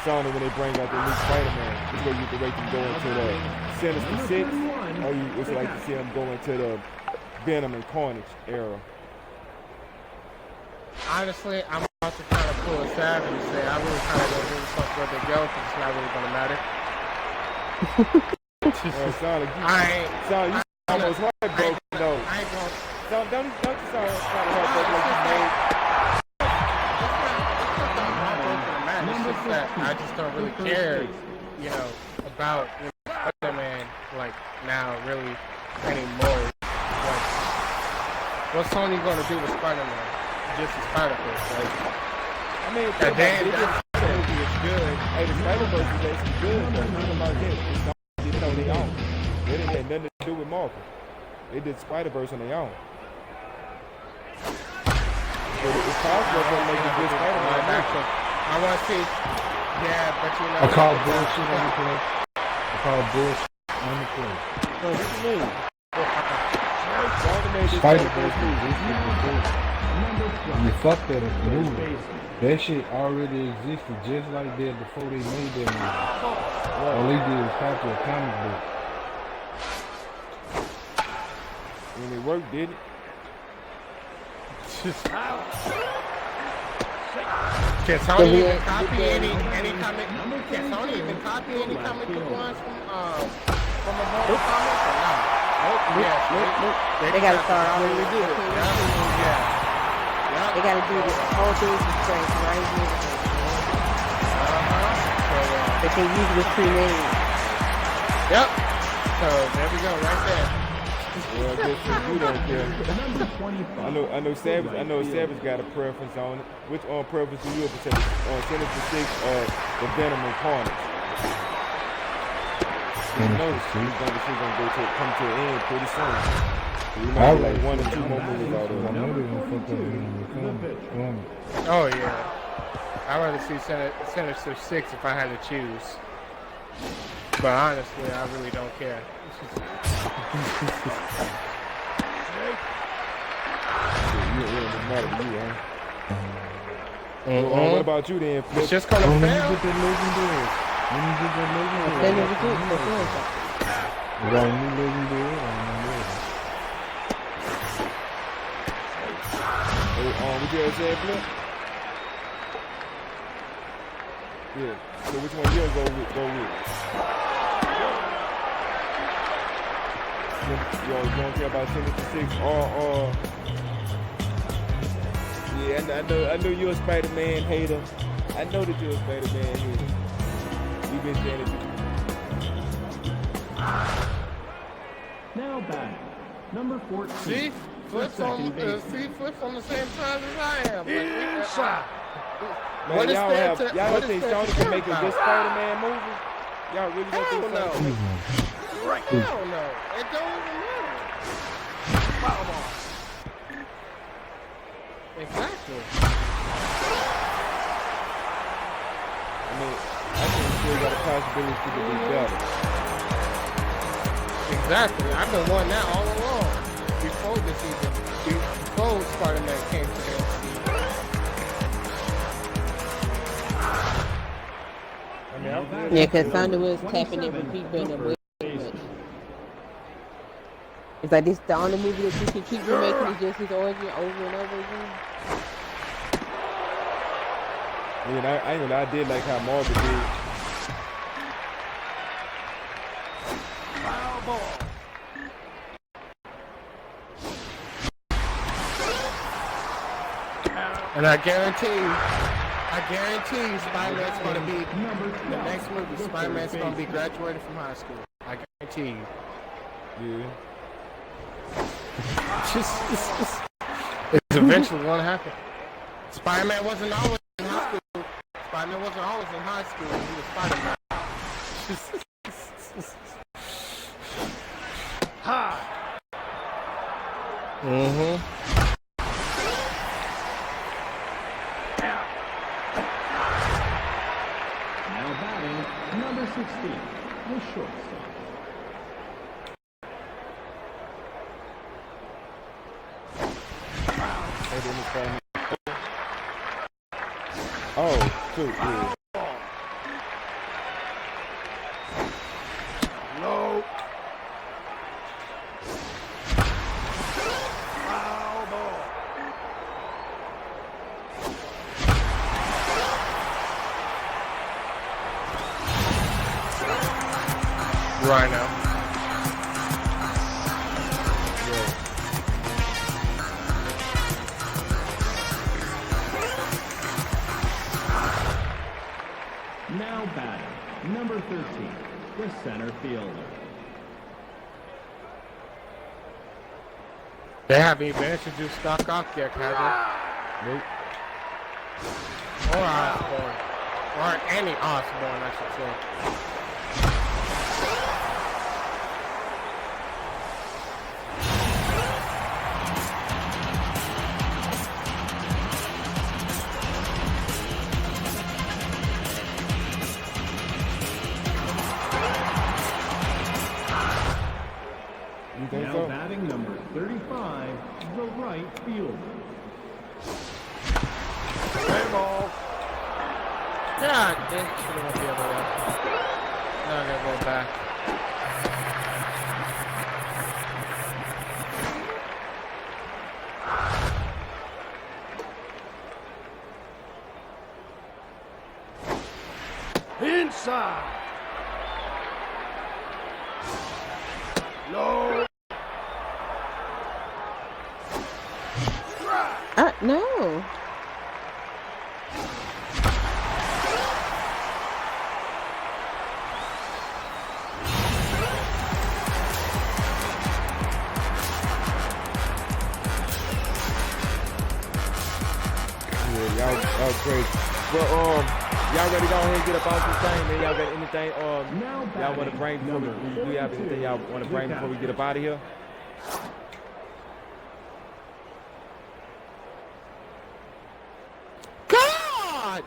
Sony when they bring out the new Spider-Man, which way you direction go into the Sinister Six, or you would like to see them go into the Venom and Carnage era? Honestly, I'm about to kind of pull a savage and say I really kind of don't give a fuck where they go because it's not really going to matter. Sound you almost heartbroken though. I ain't going to... Don't you sound kind of heartbroken like you made? It's just that I just don't really care, about Spider-Man, like, now, really, anymore. Like, what's Sony gonna do with Spider-Man? Just a Spider-Verse, like... I mean, that movie is good. Hey, the Spider-Verse is actually good, but think about this. It's not on their own. They didn't have nothing to do with Marvel. They did Spider-Verse on their own. So it's possible for them to make a good Spider-Man movie. I want to see. Yeah, but you know. I call bullshit on the play. I call bullshit on the play. What you mean? Spider-Verse you fucked that movie. That shit already existed just like that before they made that movie. All they did was copy a comic book. And it worked, did it? Can Sony even copy any comic? Can Sony even copy any comic book ones from a Marvel comic or not? They gotta start all over again. Yeah. They gotta do the whole thing from scratch right here. They can use the pre-made. Yep. So there we go, right there. Well, I guess you don't care. I know Savage got a preference on it. Which preference do you have to take on Sinister Six or the Venom and Carnage? She's gonna come to an end pretty soon. So you might be like 1 or 2 more movies out of I know it. they're gonna fuck up the comic. Oh yeah. I'd rather see Sinister Six if I had to choose. But honestly, I really don't care. What about you then, Flip? It's just gonna When you fail. get that legendary, when you get that They legendary, never do it before. we got a new legendary. What you ever said, Flip? Yeah. So which one you go with? You don't care about Sinister Six or yeah, I know you're a Spider-Man hater. I know that you're a Spider-Man hater. You've been saying it. Now back. Number 14. See? flips on the same size as I am. Inside. Man, What is y'all there have, to- y'all what don't think is there Sony to can care make a good about? Spider-Man movie? Y'all really don't think Hell Sony can make Hell no. It don't even matter. Fireball. Exactly. I mean, I think we still got a possibility to be better. Exactly. I've been wanting that all along. Before this season. Before Spider-Man came to the MCU. I mean, I'm good. Yeah, because Sony was tapping in for people in the way too much. It's like this the only movie that you can keep remaking is just his origin over and over again. I mean, I ain't gonna lie, I did like how Marvel did. Foul ball. And I guarantee you Spider-Man's going to be, the next movie, Spider-Man's going to be graduated from high school. I guarantee you. Yeah. It's eventually going to happen. Spider-Man wasn't always in high school. Spider-Man wasn't always in high school. He was Spider-Man. High. Mm-hmm. Now batting, number 16, the shortstop. Oh, shoot, yeah. Low. Foul ball. Rhino. Now batting, number 13, the center fielder. They haven't even introduced Doc Ock yet, have Nope. they? Or Osborn. Or any Osborn, I should say. You think Now so? batting, number 35, the right fielder. Play ball. God, this should have went the other way. Now I gotta go back. Inside. Low. No. Yeah, y'all crazy. Well, y'all ready to go ahead and get up off this thing, man? Y'all got anything, Now y'all want to bring before we have anything y'all want to bring before we get up out of here? God!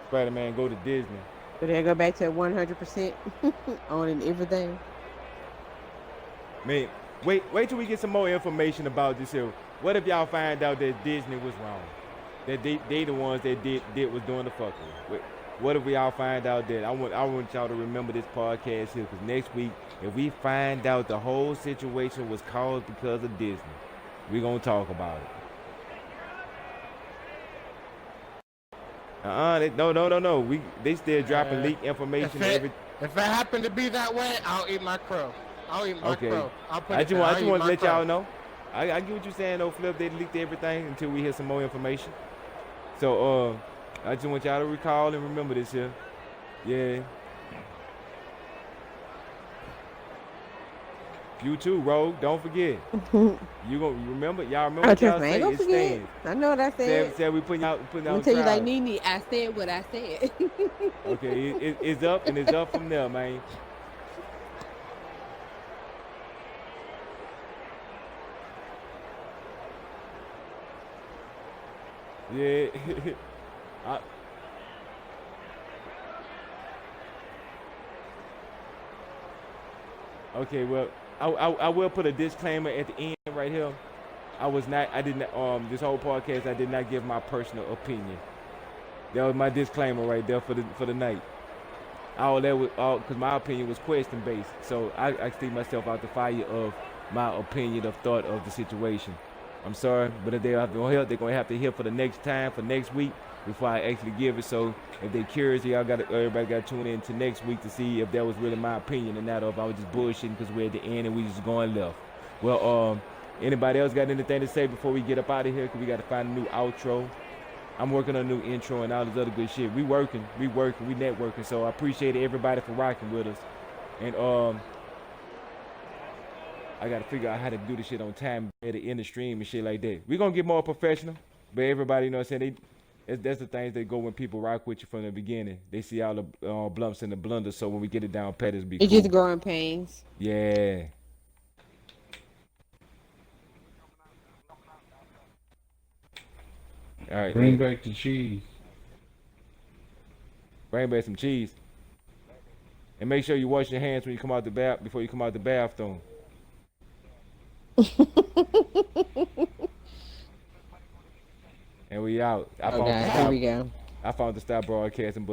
Spider-Man go to Disney. So they go back to 100% owning everything. Man, wait till we get some more information about this here. What if y'all find out that Disney was wrong? That they the ones that did was doing the fucking. What if we all find out that? I want y'all to remember this podcast here, because next week, if we find out the whole situation was caused because of Disney, we're gonna talk about it. No. They still dropping leak information. If it happened to be that way, I'll eat my crow. I'll eat my crow. I just want to let y'all know. I get what you're saying, though, Flip. They leaked everything until we hear some more information. So, I just want y'all to recall and remember this here. Yeah. You too, Rogue. Don't forget. You gonna remember? Y'all remember I what y'all trust me. I say? ain't gonna It forget. stands. I know what I said. Said we putting out I'm gonna tell you like Nene, I said what I said. Okay, it's up and it's up from there, man. Yeah. I, okay, well, I will put a disclaimer at the end right here. I didn't, this whole podcast, I did not give my personal opinion. That was my disclaimer right there for the night. All that was all because my opinion was question based. So I steam myself out the fire of my opinion of thought of the situation. I'm sorry, but if they're gonna have to hear for the next time for next week before I actually give it. So if they're curious, everybody got to tune in to next week to see if that was really my opinion and not if I was just bullshitting because we're at the end and we just going left. Well, anybody else got anything to say before we get up out of here? Cause we got to find a new outro. I'm working on a new intro and all this other good shit. We working, we networking. So I appreciate everybody for rocking with us. And I gotta figure out how to do this shit on time at the end of stream and shit like that. We're gonna get more professional, but everybody, you know what I'm saying? That's the things that go when people rock with you from the beginning. They see all the blumps and the blunders, so when we get it down pat, it'll be It's cool. just growing pains. Yeah. All right. Bring back the cheese. Bring back some cheese. And make sure you wash your hands when you come out the bath before you come out the bathroom. And we out. Okay, here we go. I found the stop broadcasting, but